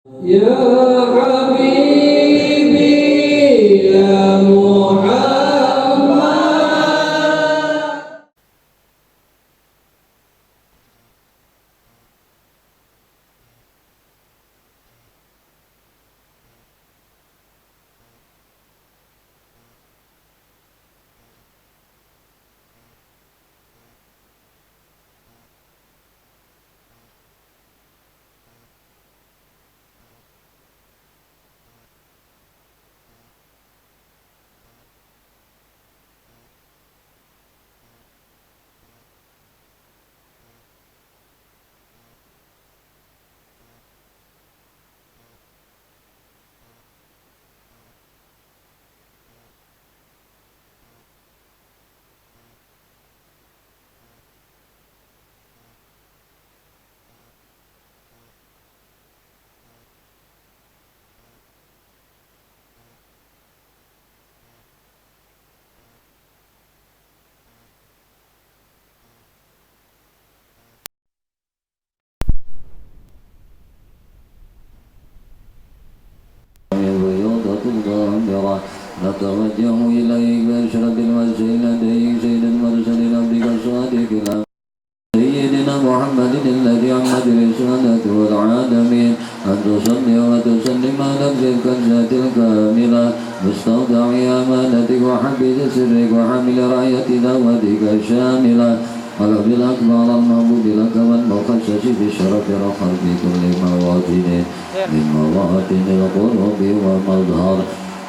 يا حبيبي يا محمد. نتوجه إليك بأشرف الوسيلتين سيد المرسلين عبدك الصادق سيدنا محمد الذي عمت رسالته العالمين أن تصلي وتسلم على ذلك الذات الكاملة مستودع أمانتك وحبيب سرك وحامل راية دعوتك الشاملة ولو بالأكبر المعبود لك والمخصص بشرف رحم في كل مواطن من مواطن القلوب ومظهر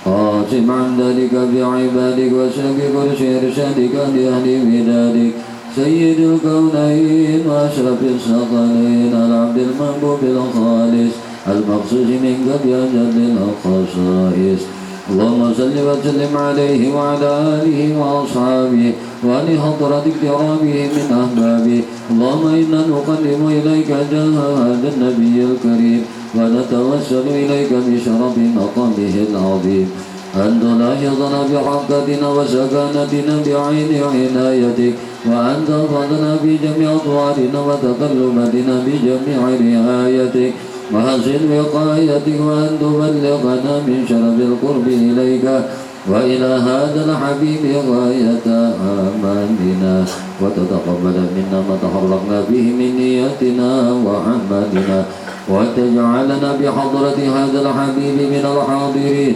قاسم عن ذلك بعبادك وسلك كرسي إرشادك لأهل بلادك سيد الكونين وأشرف الثقلين العبد المحبوب الخالص المخصوص منك بأجل الخصائص اللهم صل وسلم عليه وعلى آله وأصحابه ولحضرة اقترابه من أحبابه اللهم إنا نقدم إليك جاه هذا النبي الكريم ونتوسل إليك بشرف مقامه العظيم أن تلاحظنا بحقتنا وسكانتنا بعين عنايتك وأن تحفظنا بجميع أطوارنا وتقلباتنا بجميع رعايتك وحسن وقايتك وأن تبلغنا من شرف القرب إليك وإلى هذا الحبيب غاية آمالنا وتتقبل منا ما تحركنا به من نياتنا وعملنا وتجعلنا بحضرة هذا الحبيب من الحاضرين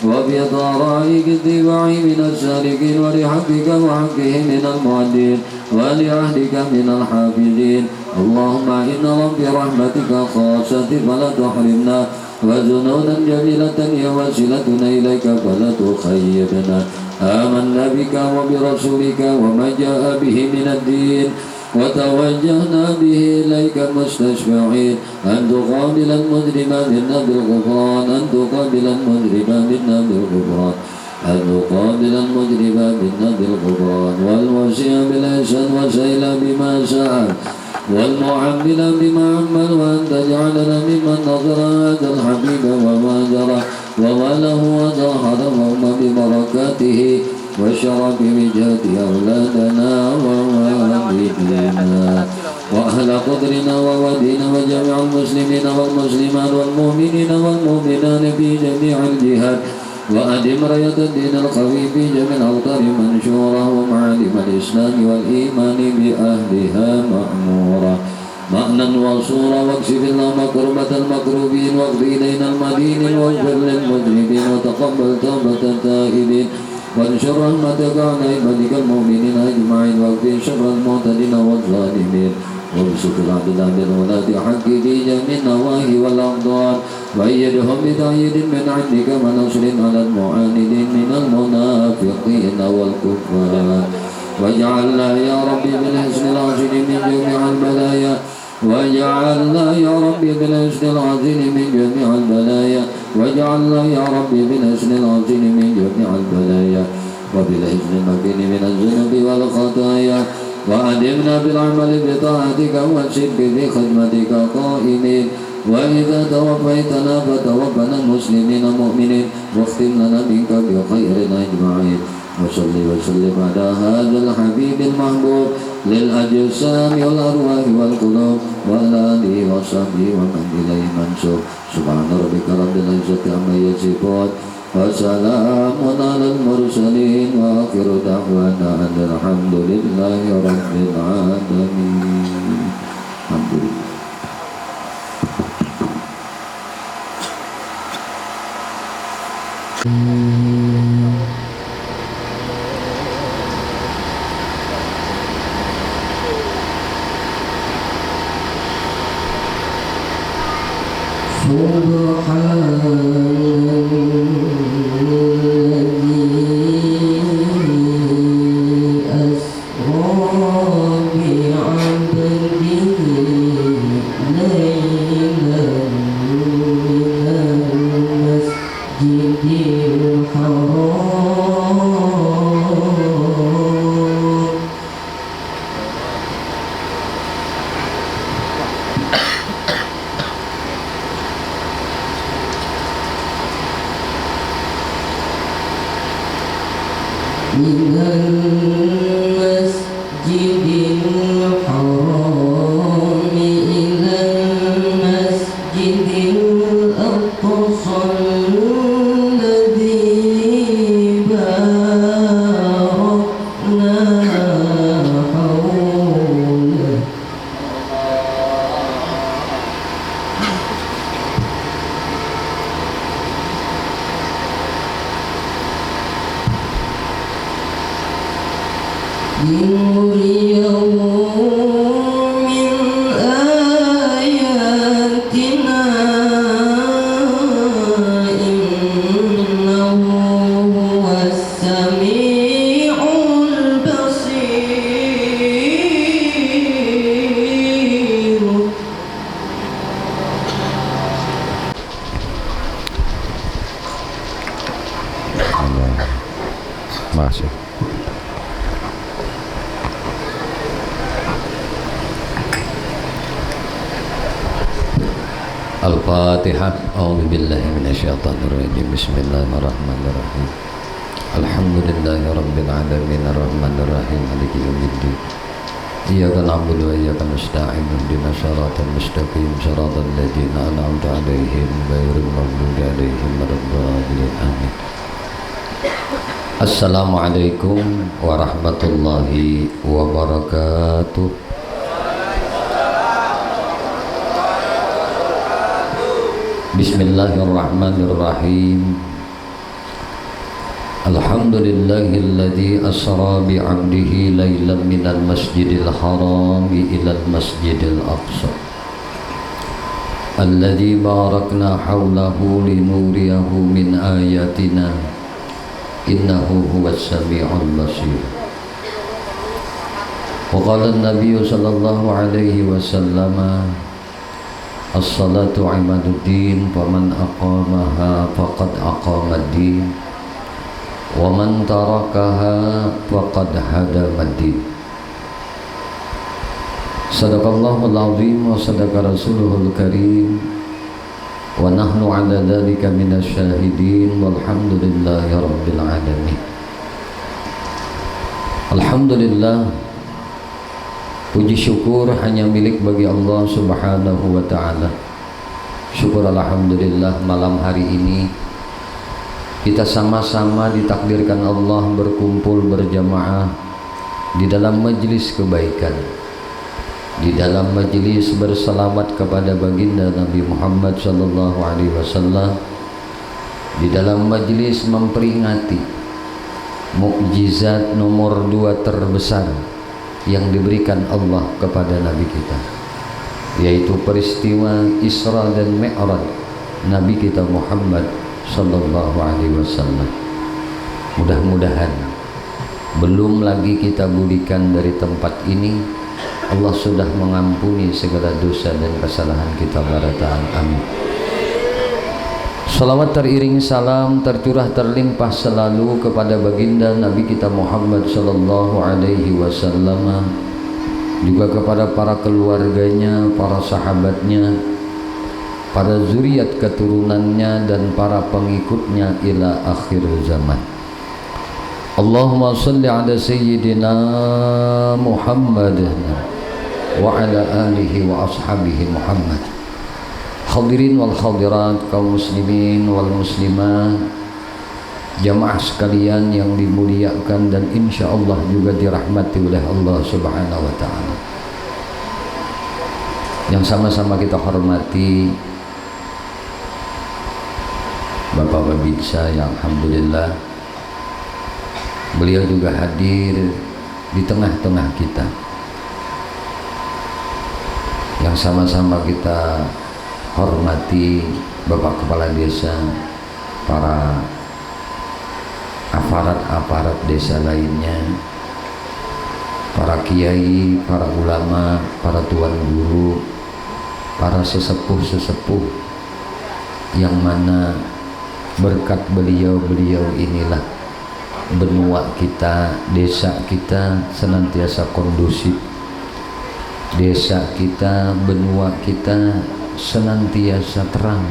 وبطرائق اتباع من السالكين ولحقك وحقه من المؤدين ولعهدك من الحافظين اللهم إن رب رحمتك خاصة فلا تحرمنا وزنونا جميلة هي وسيلتنا إليك فلا تخيبنا آمنا بك وبرسولك وما جاء به من الدين وتوجهنا به إليك مستشفعين أن تقابل المجرم منا بالغفران أن تقابل المجرم منا بالغفران أن تقابل المجرم منا بالغفران والوسيع بالإحسان وسيل بما سأل والمعمل بما عمل وأن تجعلنا ممن نظر هذا الحبيب وما جرى ووله وظهر وهم ببركاته وشرف بجهة أولادنا ووالدينا وأهل قدرنا وودينا وجميع المسلمين والمسلمات والمؤمنين والمؤمنات في جميع الجهات وأدم راية الدين القوي في جميع الأوطان منشورة ومعالم الإسلام والإيمان بأهلها مأمورة معنى وصورة واكشف اللهم كربة المكروبين واقض إلينا المدين واغفر للمذنبين وتقبل توبة التائبين وانشر رحمتك على عبادك المؤمنين أجمعين واكفي شر المعتدين والظالمين وارزق العدل بالولاة حق في جميع النواهي والأقدار وأيدهم بتأييد من عندك ونصر على المعاندين من المنافقين والكفار واجعلنا يا ربي بالحسن العظيم من جميع البلايا واجعلنا يا ربي بالحسن العظيم من جميع البلايا واجعلنا يا ربي بالحسن العظيم من جميع البلايا وبالحسن المكين من الذنوب والخطايا وأدمنا بالعمل بطاعتك والصدق في خدمتك قائمين وإذا توفيتنا فتوفنا مسلمين مؤمنين واختم لنا منك بخير أجمعين وصل وسلم على هذا الحبيب المحبوب للأجسام والأرواح والقلوب والآله وصحبه ومن إليه منسوب سبحان ربك رب العزة عما يصفون وسلام على المرسلين وآخر دعوانا أن الحمد لله رب العالمين. الحمد لله. Al-Fatihah. A'udzubillahi minasyaitonirrajim. Bismillahirrahmanirrahim. Alhamdulillahirabbil alamin arrahmanir rahim maliki yaumiddin. Iyyaka na'budu wa iyyaka nasta'in ihdinas siratal mustaqim siratal ladzina an'amta 'alaihim ghairil maghdubi 'alaihim waladdallin. Amin. Assalamualaikum warahmatullahi wabarakatuh. Bismillahirrahmanirrahim. Alhamdulillahilladzi asra bi'abdihi laylan minal masjidil harami ilal masjidil aqsa alladzi barakna hawlahu linuriyahu min ayatina innahu huwas sami'ul basir. Wa qala an-nabiyyu sallallahu alaihi wasallam as-salatu imaduddin faman aqamaha faqad aqamad-din wa man tarakaha faqad hadamad-din. Sadaqallahul azim wa sadaqa rasuluhul karim wa nahnu ala dhalika minasy syahidin walhamdulillahi rabbil alamin. Alhamdulillah, puji syukur hanya milik bagi Allah subhanahu wa ta'ala. Syukur alhamdulillah malam hari ini kita sama-sama ditakdirkan Allah berkumpul berjamaah di dalam majlis kebaikan, di dalam majlis berselawat kepada baginda Nabi Muhammad sallallahu alaihi wasallam, di dalam majlis memperingati mukjizat nomor 2 terbesar yang diberikan Allah kepada Nabi kita, yaitu peristiwa Isra dan Mi'raj Nabi kita Muhammad sallallahu alaihi wasallam. Mudah-mudahan belum lagi kita budikan dari tempat ini, Allah sudah mengampuni segala dosa dan kesalahan kita barataan. Amin. Salawat teriring salam tercurah terlimpah selalu kepada baginda Nabi kita Muhammad sallallahu alaihi wasallam, juga kepada para keluarganya, para sahabatnya, para zuriat keturunannya dan para pengikutnya ila akhir zaman. Allahumma salli ala sayyidina Muhammad wa ala alihi wa ashabihi Muhammad. Hadirin wal hadirat, kaum muslimin wal muslimat, jamaah sekalian yang dimuliakan dan insya Allah juga dirahmati oleh Allah Subhanahu wa ta'ala, yang sama-sama kita hormati Bapak Babinsa yang alhamdulillah beliau juga hadir di tengah-tengah kita, yang sama-sama kita hormati Bapak Kepala Desa, para aparat-aparat desa lainnya, para kiai, para ulama, para tuan guru, para sesepuh-sesepuh yang mana berkat beliau-beliau inilah benua kita, desa kita senantiasa kondusif, desa kita, benua kita senantiasa terang,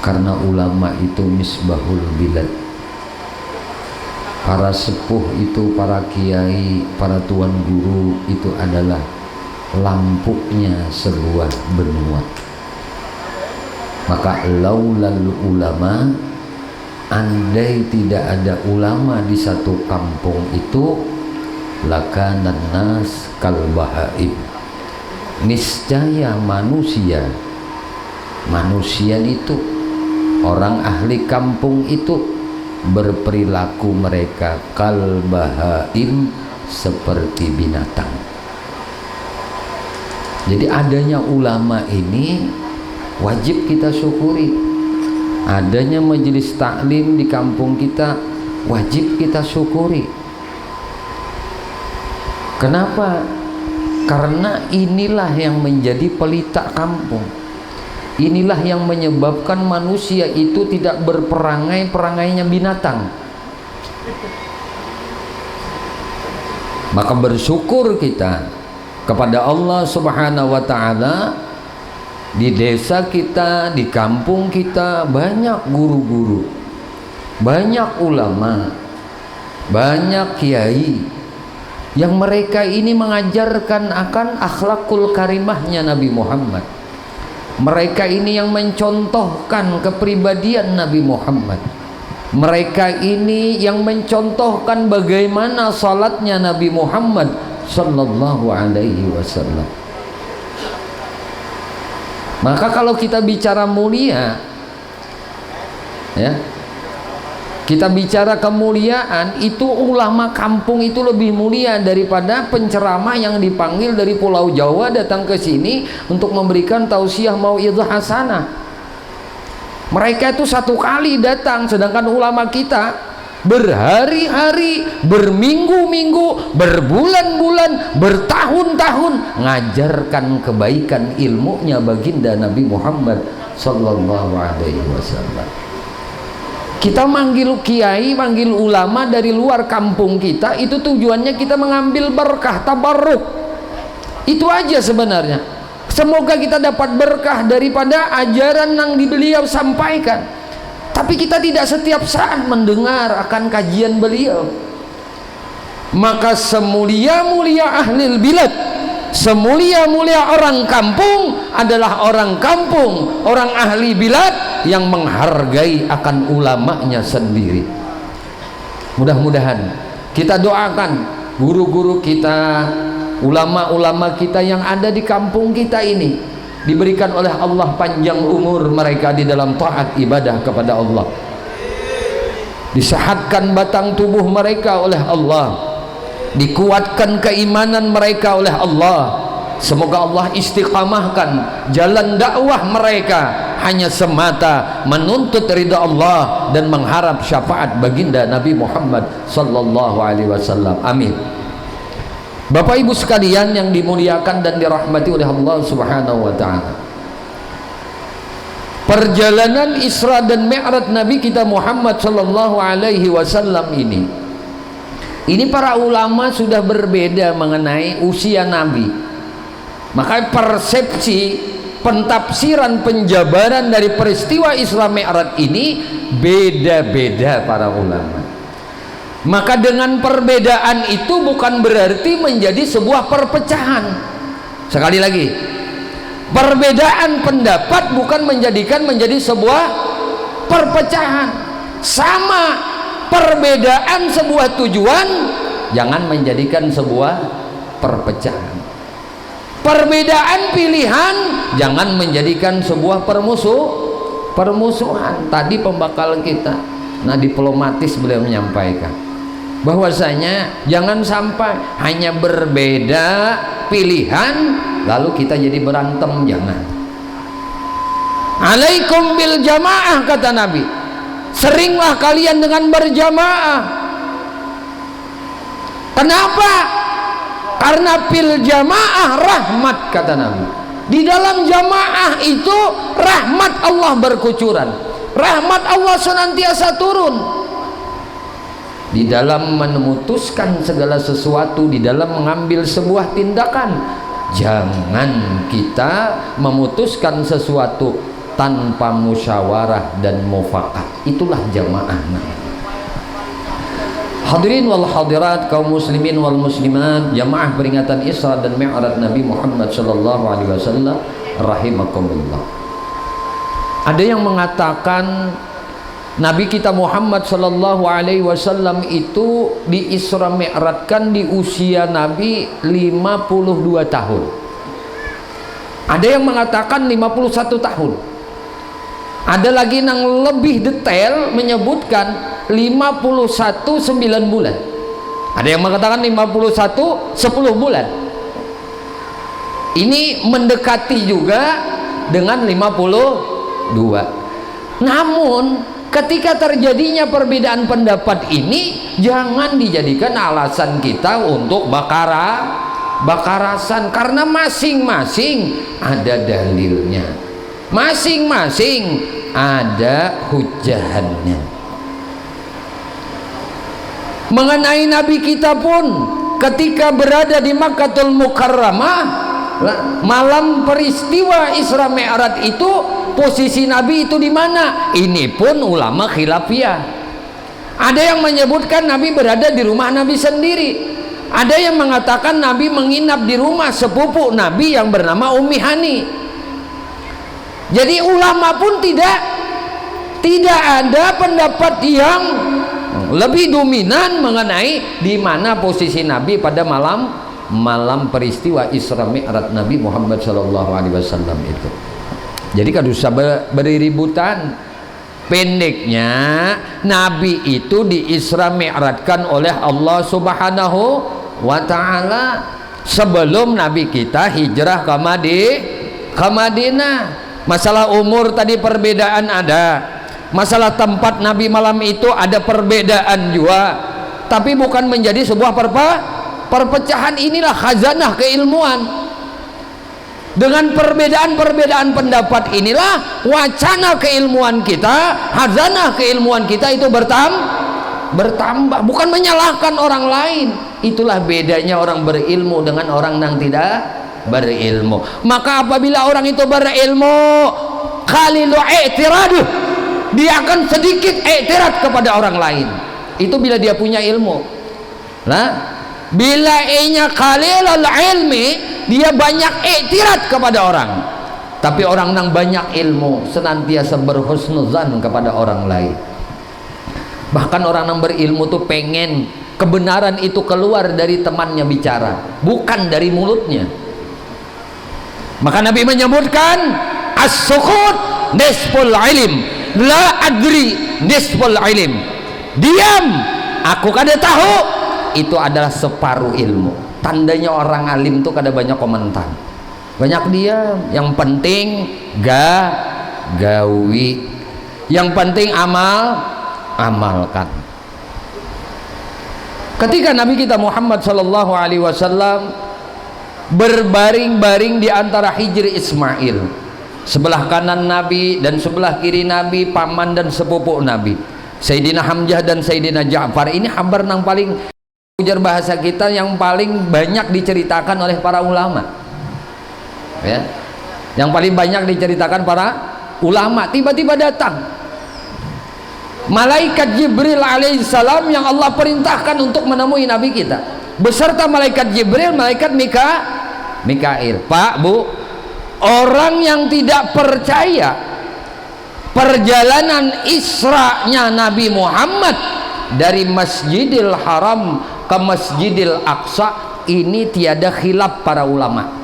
karena ulama itu misbahul bilad. Para sepuh itu, para kiai, para tuan guru itu adalah lampunya sebuah benua. Maka laulal ulama, andai tidak ada ulama di satu kampung itu, lakanan nas kal bahaim, niscaya manusia itu, orang ahli kampung itu berperilaku mereka kal bahaim, seperti binatang. Jadi adanya ulama ini wajib kita syukuri, adanya majelis taklim di kampung kita wajib kita syukuri. Kenapa? Karena inilah yang menjadi pelita kampung, inilah yang menyebabkan manusia itu tidak berperangai-perangainya binatang. Maka bersyukur kita kepada Allah Subhanahu wa ta'ala, di desa kita, di kampung kita banyak guru-guru, banyak ulama, banyak kiai yang mereka ini mengajarkan akan akhlakul karimahnya Nabi Muhammad. Mereka ini yang mencontohkan kepribadian Nabi Muhammad. Mereka ini yang mencontohkan bagaimana salatnya Nabi Muhammad sallallahu alaihi wasallam. Maka kalau kita bicara mulia, ya, kita bicara kemuliaan, itu ulama kampung itu lebih mulia daripada penceramah yang dipanggil dari Pulau Jawa datang ke sini untuk memberikan tausiah mau'izah hasanah. Mereka itu satu kali datang, sedangkan ulama kita berhari-hari, berminggu-minggu, berbulan-bulan, bertahun-tahun ngajarkan kebaikan ilmunya baginda Nabi Muhammad sallallahu alaihi wasallam. Kita manggil kiai, manggil ulama dari luar kampung kita, itu tujuannya kita mengambil berkah, tabarruk. Itu aja sebenarnya. Semoga kita dapat berkah daripada ajaran yang beliau sampaikan. Tapi kita tidak setiap saat mendengar akan kajian beliau. Maka semulia-mulia ahlil bilad, semulia-mulia orang kampung adalah orang kampung, orang ahli bilad yang menghargai akan ulamanya sendiri. Mudah-mudahan kita doakan guru-guru kita, ulama-ulama kita yang ada di kampung kita ini diberikan oleh Allah panjang umur mereka di dalam taat ibadah kepada Allah, disehatkan batang tubuh mereka oleh Allah, dikuatkan keimanan mereka oleh Allah. Semoga Allah istiqamahkan jalan dakwah mereka hanya semata menuntut ridha Allah dan mengharap syafaat baginda Nabi Muhammad sallallahu alaihi wasallam. Amin. Bapak Ibu sekalian yang dimuliakan dan dirahmati oleh Allah Subhanahu wa ta'ala, perjalanan Isra dan Mi'raj Nabi kita Muhammad sallallahu alaihi wasallam ini para ulama sudah berbeda mengenai usia Nabi. Maka persepsi, pentafsiran, penjabaran dari peristiwa Isra Mi'raj ini beda-beda para ulama. Maka dengan perbedaan itu bukan berarti menjadi sebuah perpecahan. Sekali lagi, perbedaan pendapat bukan menjadi sebuah perpecahan. Sama, perbedaan sebuah tujuan jangan menjadikan sebuah perpecahan. Perbedaan pilihan jangan menjadikan sebuah permusuhan. Tadi pembakal kita, nah, diplomatis beliau menyampaikan bahwasanya jangan sampai hanya berbeda pilihan lalu kita jadi berantem. Jangan. Alaikum bil jamaah, kata Nabi, seringlah kalian dengan berjamaah. Kenapa? Karena fil jamaah rahmat, kata Nabi. Di dalam jamaah itu rahmat Allah berkucuran, rahmat Allah senantiasa turun. Di dalam memutuskan segala sesuatu, di dalam mengambil sebuah tindakan, jangan kita memutuskan sesuatu tanpa musyawarah dan mufakat. Itulah jamaah. Hadirin wal hadirat, kaum muslimin wal muslimat, jamaah peringatan Isra dan Mi'raj Nabi Muhammad sallallahu alaihi wasallam rahimakumullah. Ada yang mengatakan Nabi kita Muhammad sallallahu alaihi wasallam itu di Isra Mi'rajkan di usia Nabi 52 tahun. Ada yang mengatakan 51 tahun. Ada lagi yang lebih detail menyebutkan 51 9 bulan. Ada yang mengatakan 51 10 bulan. Ini mendekati juga dengan 52. Namun ketika terjadinya perbedaan pendapat ini, jangan dijadikan alasan kita untuk bakarasan, karena masing-masing ada dalilnya, masing-masing ada hujjahannya. Mengenai Nabi kita pun ketika berada di Makkatul Mukarramah, malam peristiwa Isra Mi'raj itu, posisi Nabi itu di mana? Ini pun ulama khilafiyah. Ada yang menyebutkan Nabi berada di rumah Nabi sendiri. Ada yang mengatakan Nabi menginap di rumah sepupu Nabi yang bernama Ummi Hani. Jadi ulama pun tidak ada pendapat yang lebih dominan mengenai di mana posisi Nabi pada malam peristiwa Isra Mi'raj Nabi Muhammad SAW itu. Jadi kan usah beri ributan. Pendeknya, Nabi itu di Isra Mi'rajkan oleh Allah Subhanahu wa ta'ala sebelum Nabi kita hijrah ke Madinah. Masalah umur tadi perbedaan ada, masalah tempat Nabi malam itu ada perbedaan juga, tapi bukan menjadi sebuah perpecahan. Inilah khazanah keilmuan. Dengan perbedaan-perbedaan pendapat inilah wacana keilmuan kita, khazanah keilmuan kita itu bertambah, bukan menyalahkan orang lain. Itulah bedanya orang berilmu dengan orang yang tidak berilmu. Maka apabila orang itu berilmu, khalilu i'tiraduh, dia akan sedikit i'tirad kepada orang lain. Itu bila dia punya ilmu. Nah, bila inya qalilul ilmi, dia banyak i'tirad kepada orang. Tapi orang yang banyak ilmu senantiasa berhusnuzan kepada orang lain. Bahkan orang yang berilmu tuh pengen kebenaran itu keluar dari temannya bicara, bukan dari mulutnya. Maka Nabi menyebutkan as-sukut nisful ilm, la adri nisful ilm. Diam, aku kada tahu, itu adalah separuh ilmu. Tandanya orang alim tuh kada banyak komentar, banyak diam. Yang penting gawi, yang penting amalkan. Ketika Nabi kita Muhammad sallallahu alaihi wasallam berbaring-baring di antara Hijri Ismail, sebelah kanan Nabi dan sebelah kiri Nabi paman dan sepupu Nabi, Sayyidina Hamzah dan Sayyidina Ja'far. Ini kabar yang paling, ujar bahasa kita, yang paling banyak diceritakan oleh para ulama, ya, yang paling banyak diceritakan para ulama. Tiba-tiba datang malaikat Jibril alaihissalam yang Allah perintahkan untuk menemui Nabi kita beserta malaikat Jibril, malaikat Mikail. Pak, Bu, orang yang tidak percaya perjalanan Isra-nya Nabi Muhammad dari Masjidil Haram ke Masjidil Aqsa, ini tiada khilaf para ulama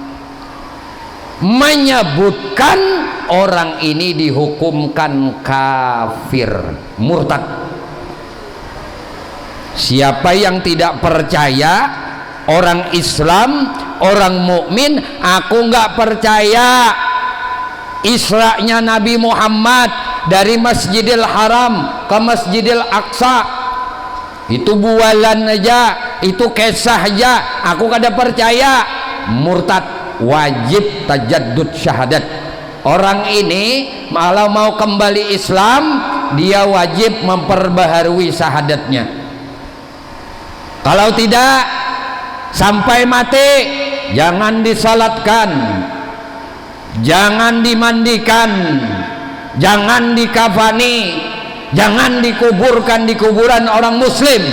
menyebutkan orang ini dihukumkan kafir, murtad. Siapa yang tidak percaya, orang Islam, orang mukmin, aku nggak percaya Isra-nya Nabi Muhammad dari Masjidil Haram ke Masjidil Aqsa itu bualan aja, itu kisah aja, aku kada percaya, murtad, wajib tajaddud syahadat. Orang ini malah mau kembali Islam, dia wajib memperbaharui syahadatnya. Kalau tidak, sampai mati jangan disalatkan, jangan dimandikan, jangan dikafani, jangan dikuburkan di kuburan orang muslim.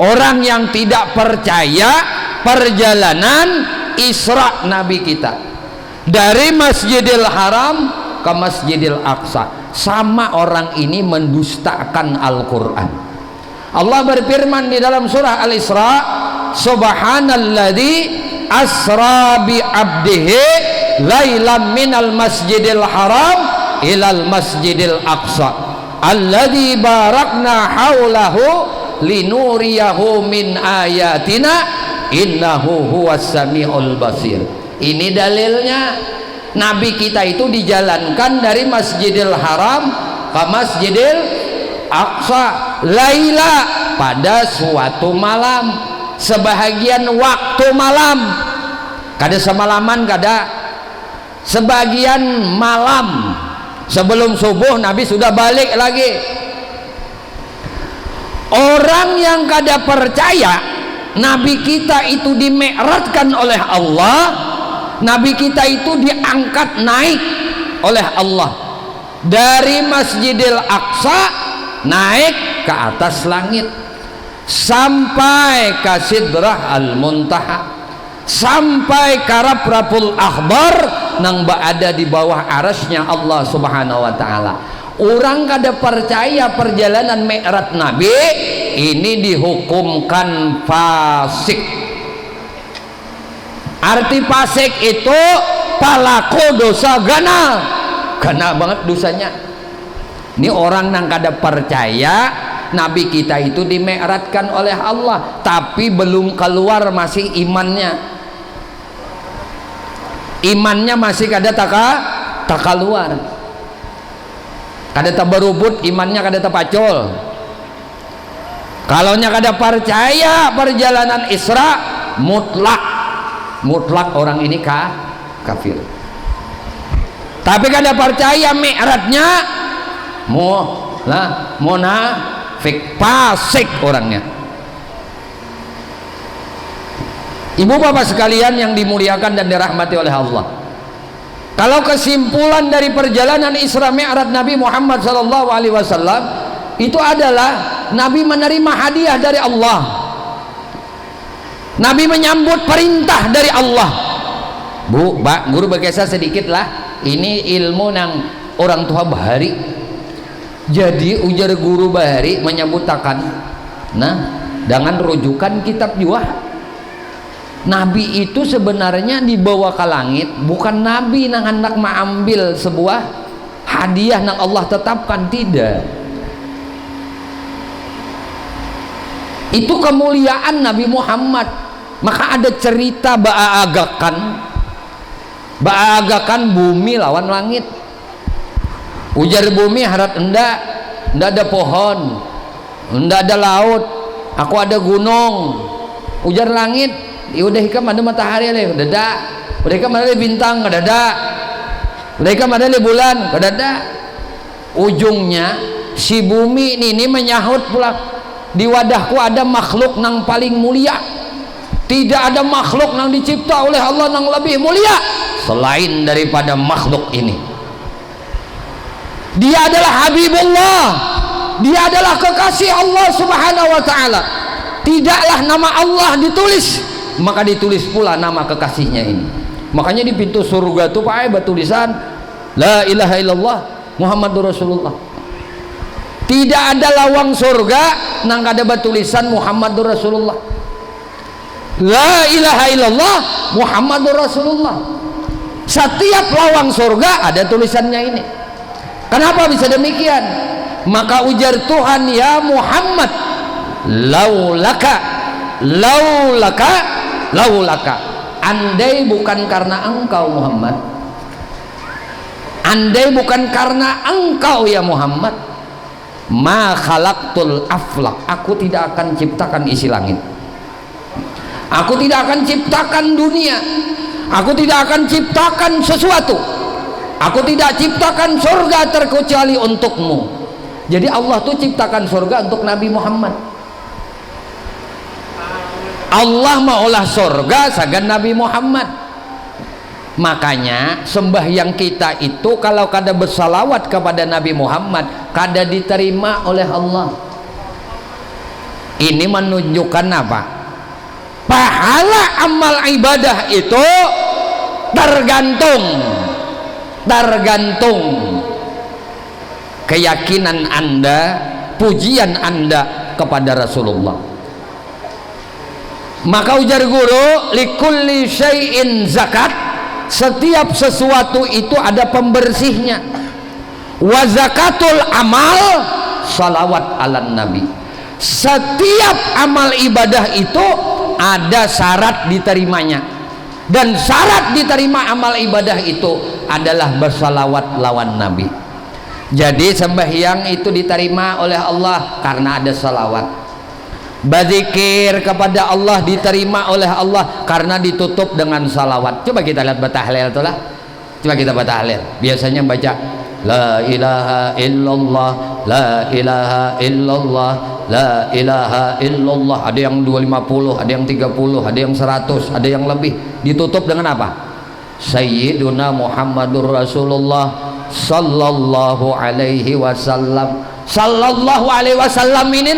Orang yang tidak percaya perjalanan Isra Nabi kita dari Masjidil Haram ke Masjidil Aqsa, sama orang ini mendustakan Al-Quran. Allah berfirman di dalam surah Al-Isra, subhanalladzi asra bi abdihi lailam minal masjidil haram ilal masjidil aqsa alladzi barakna haulahu linuriyahu min ayatina innahu huwas samiul basir. Ini dalilnya Nabi kita itu dijalankan dari Masjidil Haram ke Masjidil Aqsa laila, pada suatu malam, sebahagian waktu malam, kada semalaman, kada sebagian malam sebelum subuh Nabi sudah balik lagi. Orang yang kada percaya Nabi kita itu dimi'rajkan oleh Allah, Nabi kita itu diangkat naik oleh Allah dari Masjidil Aqsa naik ke atas langit sampai ke Sidrah Al-Muntaha, sampai ke Rabrabul Akhbar nang berada di bawah arasnya Allah Subhanahu wa taala. Orang kada percaya perjalanan mi'raj Nabi ini dihukumkan fasik. Arti fasik itu palaku dosa gana banget dosanya. Ini orang yang kada percaya Nabi kita itu dimi'rajkan oleh Allah, tapi belum keluar masih imannya. Imannya masih kada tak keluar, kada tabarubut, imannya kada tapacul. Kalau nya kada percaya perjalanan Isra, mutlak orang ini kafir. Tapi kada percaya mi'rajnya, munafik, fasik orangnya. Ibu bapak sekalian yang dimuliakan dan dirahmati oleh Allah, kalau kesimpulan dari perjalanan Isra Mi'raj Nabi Muhammad SAW itu adalah Nabi menerima hadiah dari Allah, Nabi menyambut perintah dari Allah. Bu, Pak, guru berkisah sedikit lah, ini ilmu yang orang tua bahari. Jadi ujar guru bahari menyebutakan, nah dengan rujukan kitab juga, Nabi itu sebenarnya dibawa ke langit bukan Nabi nang hendak mengambil sebuah hadiah nang Allah tetapkan, tidak. Itu kemuliaan Nabi Muhammad. Maka ada cerita baagakan bumi lawan langit. Ujar bumi, harap enggak ada pohon, enggak ada laut, aku ada gunung. Ujar langit, ya udah hikam ada matahari le, udah ada. Udah hikam ada bintang, kada ada. Udah hikam ada bulan, kada ada. Ujungnya si bumi ini menyahut pula, di wadahku ada makhluk nang paling mulia. Tidak ada makhluk yang dicipta oleh Allah yang lebih mulia selain daripada makhluk ini. Dia adalah Habibullah, dia adalah kekasih Allah Subhanahu wa ta'ala. Tidaklah nama Allah ditulis, maka ditulis pula nama kekasihnya ini. Makanya di pintu surga itu pakai tulisan la ilaha illallah Muhammadur Rasulullah. Tidak ada lawang surga nang ada tulisan Muhammadur Rasulullah. La ilaha illallah Muhammadur Rasulullah. Setiap lawang surga ada tulisannya ini. Kenapa bisa demikian? Maka ujar Tuhan, ya Muhammad, laulaka, laulaka, laulaka. Andai bukan karena engkau Muhammad, andai bukan karena engkau ya Muhammad, ma khalaqtul aflaq, aku tidak akan ciptakan isi langit, aku tidak akan ciptakan dunia, aku tidak akan ciptakan sesuatu, aku tidak ciptakan surga terkecuali untukmu. Jadi Allah tuh ciptakan surga untuk Nabi Muhammad. Allah maulah surga sagan Nabi Muhammad. Makanya sembahyang kita itu kalau kada bersalawat kepada Nabi Muhammad kada diterima oleh Allah. Ini menunjukkan apa? Pahala amal ibadah itu tergantung keyakinan Anda, pujian Anda kepada Rasulullah. Maka ujar guru, likulli syai'in zakat, setiap sesuatu itu ada pembersihnya. Wa zakatul amal salawat ala nabi, setiap amal ibadah itu ada syarat diterimanya, dan syarat diterima amal ibadah itu adalah bersalawat lawan nabi. Jadi sembahyang itu diterima oleh Allah karena ada salawat. Berzikir kepada Allah diterima oleh Allah karena ditutup dengan salawat. Coba kita lihat batahlil itu lah. Coba kita batahlil. Biasanya baca la ilaha illallah, la ilaha illallah, la ilaha illallah. Ada yang 250, ada yang 30, ada yang 100, ada yang lebih. Ditutup dengan apa? Sayyiduna Muhammadur Rasulullah sallallahu alaihi wasallam. Sallallahu alaihi wasallam ini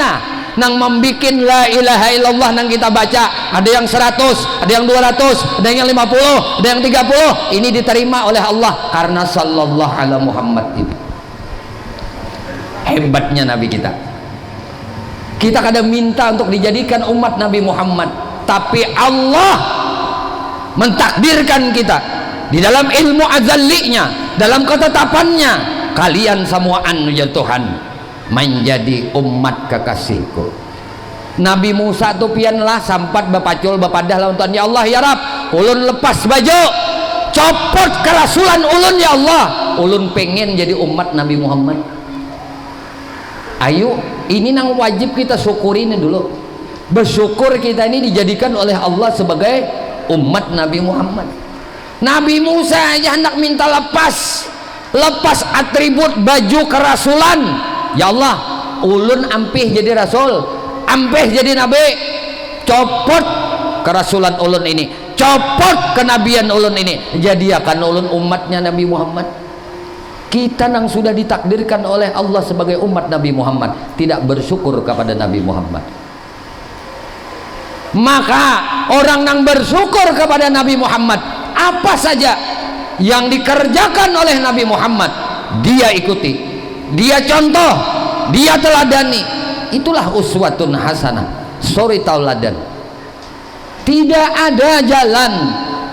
nang membikin la ilaha illallah nang kita baca, ada yang 100, ada yang 200, ada yang 50, ada yang 30, ini diterima oleh Allah karena sallallahu ala Muhammad. Itu hebatnya Nabi kita. Kita kadang minta untuk dijadikan umat Nabi Muhammad, tapi Allah mentakdirkan kita di dalam ilmu azalinya, dalam ketetapannya, kalian samuaan ya Tuhan menjadi umat kekasihku. Nabi Musa tu pianlah sampat bapacul bapadah lawan Tuhan, ya Allah ya Rab, ulun lepas baju, copot kerasulan ulun ya Allah, ulun pengen jadi umat Nabi Muhammad. Ayo, ini nang wajib kita syukurin dulu. Bersyukur kita ini dijadikan oleh Allah sebagai umat Nabi Muhammad. Nabi Musa aja hendak minta lepas atribut baju kerasulan. Ya Allah, ulun ampih jadi rasul, ampih jadi nabi, copot kerasulan ulun ini, copot kenabian ulun ini, jadikan ulun umatnya Nabi Muhammad. Kita yang sudah ditakdirkan oleh Allah sebagai umat Nabi Muhammad tidak bersyukur kepada Nabi Muhammad. Maka orang yang bersyukur kepada Nabi Muhammad, apa saja yang dikerjakan oleh Nabi Muhammad dia ikuti, dia contoh, dia teladani. Itulah uswatun hasanah, suri tauladan. Tidak ada jalan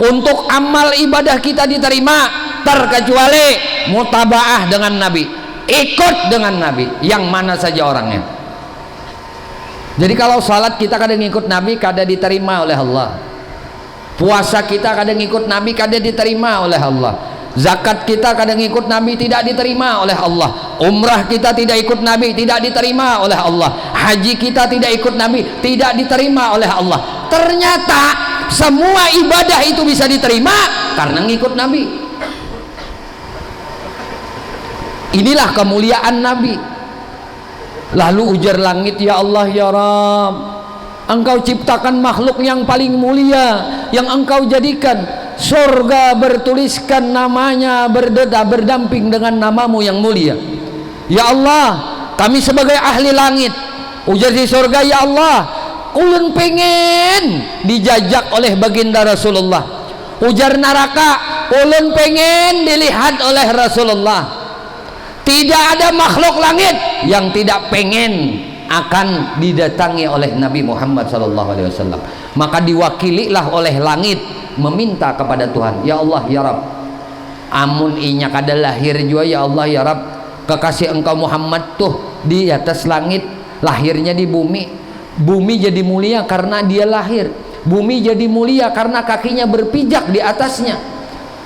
untuk amal ibadah kita diterima terkecuali mutabaah dengan Nabi, ikut dengan Nabi yang mana saja orangnya. Jadi kalau salat kita kadang ikut Nabi kada diterima oleh Allah, puasa kita kadang ikut Nabi kada diterima oleh Allah, zakat kita kadang ikut Nabi tidak diterima oleh Allah, umrah kita tidak ikut Nabi tidak diterima oleh Allah, haji kita tidak ikut Nabi tidak diterima oleh Allah. Ternyata semua ibadah itu bisa diterima karena ngikut Nabi. Inilah kemuliaan Nabi. Lalu ujar langit, ya Allah ya Rabb, engkau ciptakan makhluk yang paling mulia, yang engkau jadikan surga bertuliskan namanya berdamping dengan namamu yang mulia. Ya Allah, kami sebagai ahli langit, ujar di surga, ya Allah, ulun pengen dijajak oleh baginda Rasulullah. Ujar neraka, ulun pengen dilihat oleh Rasulullah. Tidak ada makhluk langit yang tidak pengen akan didatangi oleh Nabi Muhammad SAW. Maka diwakililah oleh langit meminta kepada Tuhan, ya Allah ya Rabb, amun inya kada lahir juga ya Allah ya Rabb, kekasih engkau Muhammad tuh di atas langit, lahirnya di bumi. Bumi jadi mulia karena dia lahir. Bumi jadi mulia karena kakinya berpijak di atasnya.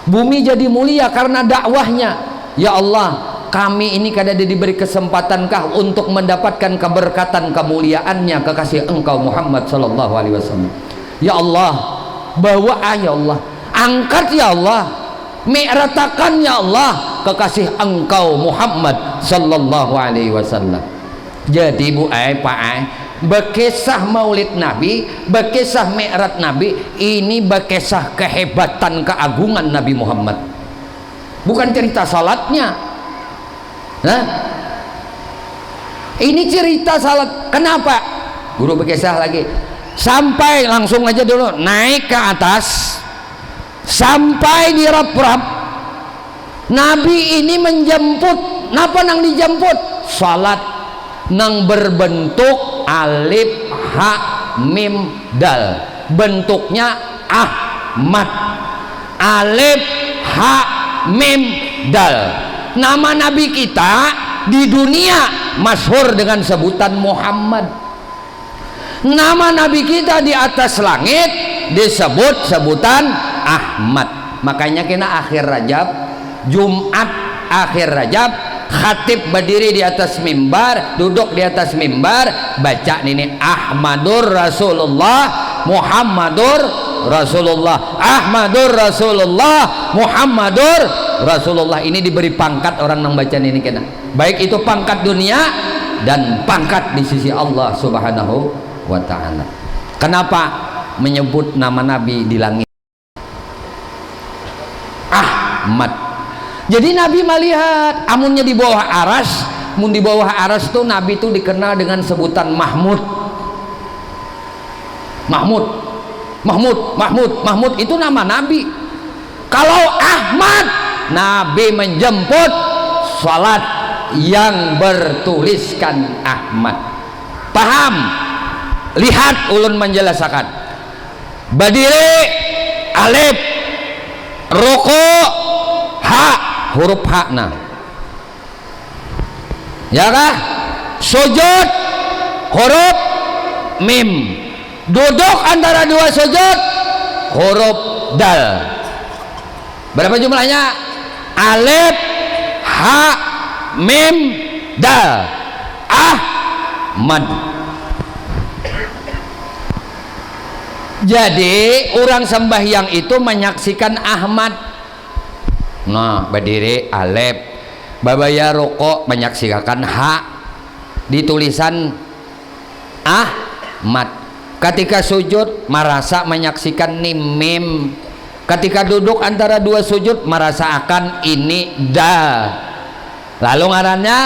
Bumi jadi mulia karena dakwahnya. Ya Allah, kami ini kada diberi kesempatankah untuk mendapatkan keberkatan kemuliaannya kekasih engkau Muhammad sallallahu alaihi wasallam. Ya Allah, bawa ya Allah, angkat ya Allah, mi'ratakan ya Allah kekasih engkau Muhammad sallallahu alaihi wasallam. Jadi Bu Pak bekisah maulid Nabi, bekisah mi'raj Nabi, ini bekisah kehebatan keagungan Nabi Muhammad, bukan cerita salatnya. Nah, ini cerita salat. Kenapa? Guru bekisah lagi. Sampai langsung aja dulu naik ke atas, sampai di rap-rap. Nabi ini menjemput. Napa nang dijemput? Salat nang berbentuk alif ha mim dal, bentuknya Ahmad. Alif ha mim dal. Nama Nabi kita di dunia masyhur dengan sebutan Muhammad. Nama Nabi kita di atas langit disebut sebutan Ahmad. Makanya kena akhir Rajab, Jumat akhir Rajab, khatib berdiri di atas mimbar, duduk di atas mimbar, baca ini Ahmadur Rasulullah, Muhammadur Rasulullah, Ahmadur Rasulullah, Muhammadur Rasulullah. Ini diberi pangkat orang yang baca ini kena, baik itu pangkat dunia dan pangkat di sisi Allah Subhanahu wa ta'ala. Kenapa menyebut nama Nabi di langit Ahmad? Jadi Nabi melihat amunnya di bawah aras, mun di bawah aras tuh Nabi tuh dikenal dengan sebutan Mahmud. Mahmud, Mahmud, Mahmud, Mahmud itu nama Nabi. Kalau Ahmad, Nabi menjemput salat yang bertuliskan Ahmad. Paham? Lihat ulun menjelaskan. Berdiri alif, ruku ha, huruf ha nah. Ya kah? Sujud huruf mim. Duduk antara dua sujud huruf dal. Berapa jumlahnya? Alif ha mim dal. Ahmad. Jadi orang sembahyang itu menyaksikan Ahmad. Nah, berdiri alif, babaya rokok menyaksikan ha, di tulisan Ahmad. Ketika sujud merasa menyaksikan mim. Ketika duduk antara dua sujud merasakan ini da. Lalu ngarannya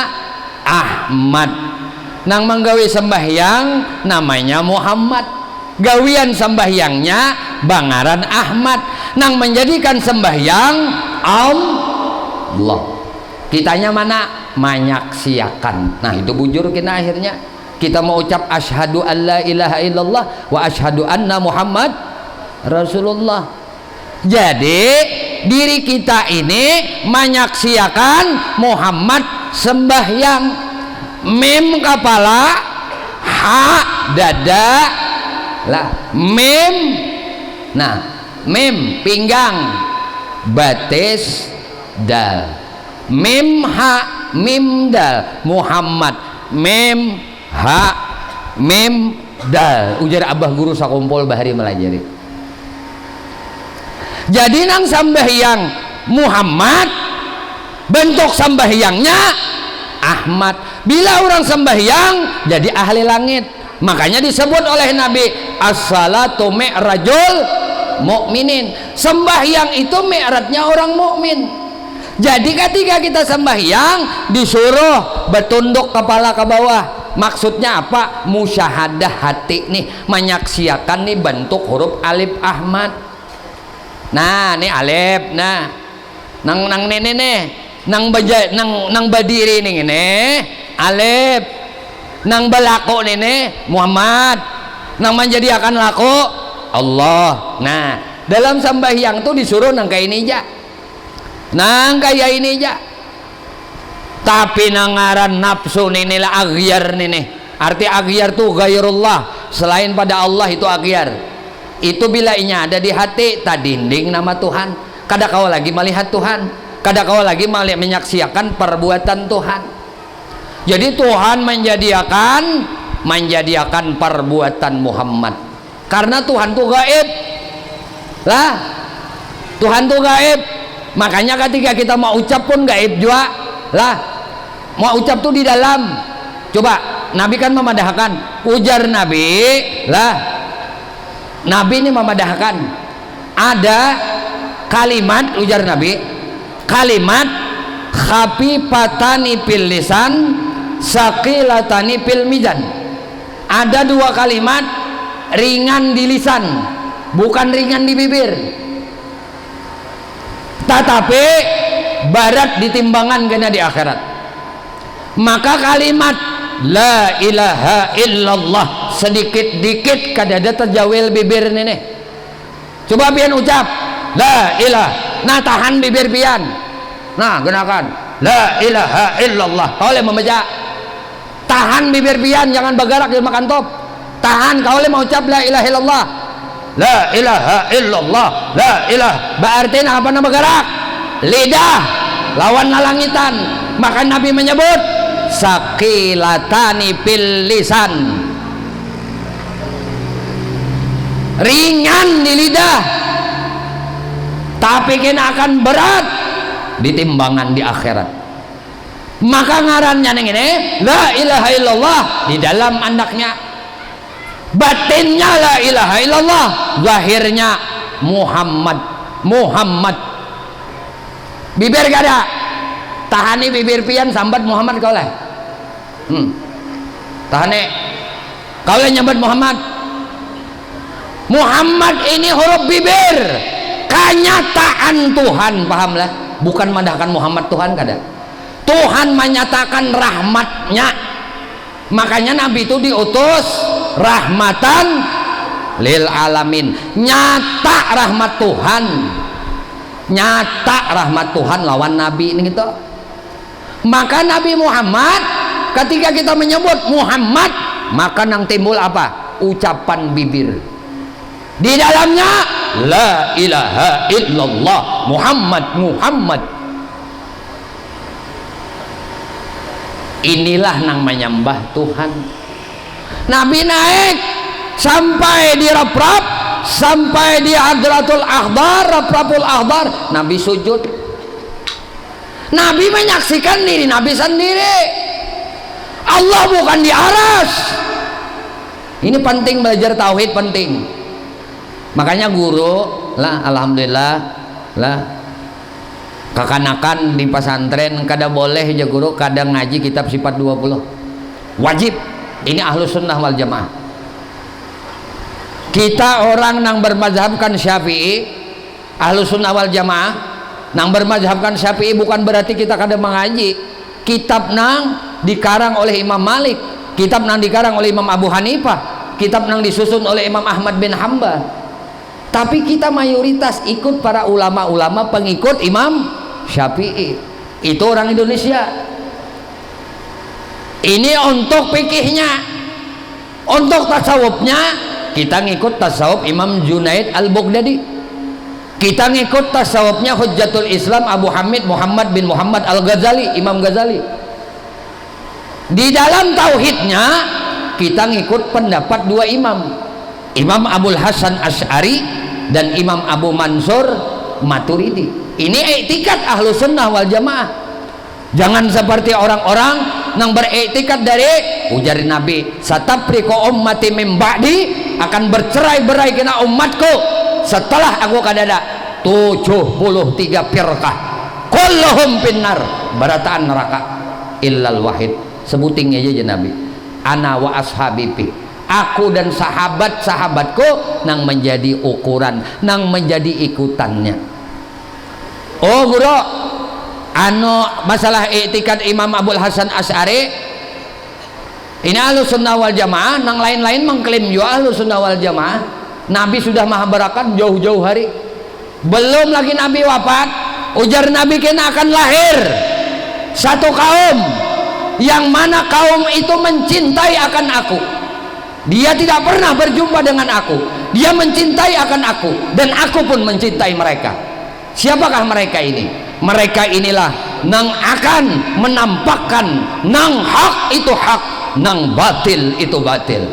Ahmad. Nang menggawi sembahyang namanya Muhammad. Gawian sembahyangnya bangaran Ahmad. Nang menjadikan sembahyang Allah. Kitanya mana? Menyaksiakan. Nah itu bujur kita akhirnya. Kita mau ucap asyhadu an la ilaha illallah wa asyhadu anna Muhammad Rasulullah. Jadi diri kita ini menyaksiakan Muhammad sembahyang. Mim kepala, ha dada, lah mim. Nah, mim pinggang, batis, dal. Mim ha mim dal Muhammad. Mim ha mim dal. Ujar abah guru sakumpul bahari melajari. Jadi nang sambahyang Muhammad, bentuk sambahyangnya Ahmad. Bila orang sembahyang jadi ahli langit. Makanya disebut oleh Nabi as-salatu mi'rajul mukminin. Sembahyang itu mi'rajnya orang mukmin. Jadi ketika kita sembahyang disuruh bertunduk kepala ke bawah. Maksudnya apa? Musyahadah hati nih, menyaksikan nih bentuk huruf alif ahmad. Nah, nih alif, nah. Nang nene nih, nang berdiri nih ini alif. Nang belako nih Muhammad. Nang menjadikan laku Allah. Nah, dalam sembahyang tuh disuruh nang kayak ini aja. Nang kayak ini aja. Tapi nangaran nafsu ini lah aghyar nih. Arti aghyar tuh ghairullah, selain pada Allah itu aghyar. Itu bila ini ada di hati tak dinding nama Tuhan. Kada kau lagi melihat Tuhan, kada kau lagi menyaksikan perbuatan Tuhan. Jadi Tuhan menjadikan perbuatan Muhammad. Karena Tuhan tuh gaib. Lah, Tuhan tuh gaib. Makanya ketika kita mau ucap pun gaib juga. Lah, mau ucap tuh di dalam. Coba, Nabi kan memadahkan. Ujar Nabi, lah. Nabi ini memadahkan. Ada kalimat, ujar Nabi, kalimat khafifatani fil lisan, saqilatani fil mizan. Ada dua kalimat ringan di lisan, bukan ringan di bibir, tetapi berat di timbangan kena di akhirat. Maka kalimat la ilaha illallah sedikit-dikit kadada terjawil bibir nih. Coba pian ucap la ilah, nah tahan bibir pian, nah gunakan la ilaha illallah. Kau boleh membaca, tahan bibir pian, jangan bergerak di makan top. Tahan, kau boleh mengucap la ilaha illallah, la ilaha illallah, la ilah. Berarti apa nama bergerak? Lidah lawan langitan. Maka Nabi menyebut saqilatani fil lisan, ringan di lidah tapi kena akan berat di timbangan di akhirat. Maka ngarannya yang ini la ilaha illallah di dalam anaknya, batinnya la ilaha illallah, zahirnya Muhammad. Bibir gak ada, tahani bibir pian sambat Muhammad kau lah. Tahani kau lah nyambat Muhammad ini huruf bibir, kenyataan Tuhan, paham lah, bukan madahkan Muhammad Tuhan kada. Tuhan menyatakan rahmatnya. Makanya Nabi itu diutus rahmatan lil alamin. Nyata rahmat Tuhan, nyata rahmat Tuhan lawan Nabi ini gitu. Maka Nabi Muhammad, ketika kita menyebut Muhammad, maka nang timbul apa? Ucapan bibir. Di dalamnya la ilaha illallah Muhammad. Inilah nang menyembah Tuhan. Nabi naik sampai di Raprap, sampai di Hadratul Akhdar, Raprapul Akhdar, Nabi sujud. Nabi menyaksikan diri Nabi sendiri. Allah bukan di aras. Ini penting, belajar tauhid penting. Makanya guru lah, alhamdulillah lah, kekanakan di pesantren kada boleh aja guru kadang ngaji kitab sifat 20 wajib. Ini ahlus sunnah wal jamaah. Kita orang nang bermazhabkan Syafi'i, ahlus sunnah wal jamaah nang bermazhabkan Syafi'i, bukan berarti kita kada mengaji. Kitab nang dikarang oleh Imam Malik, kitab nang dikarang oleh Imam Abu Hanifah, kitab nang disusun oleh Imam Ahmad bin Hanbal. Tapi kita mayoritas ikut para ulama-ulama pengikut Imam Syafi'i. Itu orang Indonesia. Ini untuk fikihnya. Untuk tasawufnya kita ngikut tasawuf Imam Junaid Al-Baghdadi. Kita ngikut tasawufnya Hujjatul Islam Abu Hamid Muhammad bin Muhammad Al-Ghazali, Imam Ghazali. Di dalam tauhidnya kita ngikut pendapat dua imam, Imam Abul Hasan Asy'ari dan Imam Abu Mansur Maturidi. Ini i'tikad ahlu sunnah wal jamaah. Jangan seperti orang-orang yang beriktikad dari ujar Nabi, satapriqu ummati min ba'di, akan bercerai-berai kena umatku setelah aku kadada. 73 firqah kulluhum finnar, barataan neraka illal wahid. Sebuting aja Nabi, ana wa ashabipi, aku dan sahabat-sahabatku nang menjadi ukuran, nang menjadi ikutannya. Oh guru, masalah i'tikad Imam Abul Hasan Asy'ari ini Ahlus Sunnah wal Jamaah, nang lain-lain mengklaim juga Ahlus Sunnah wal Jamaah. Nabi sudah maha barakat jauh-jauh hari, belum lagi Nabi wafat, ujar Nabi kena akan lahir satu kaum yang mana kaum itu mencintai akan aku. Dia tidak pernah berjumpa dengan aku, dia mencintai akan aku, dan aku pun mencintai mereka. Siapakah mereka ini? Mereka inilah nang akan menampakkan nang hak itu hak, nang batil itu batil.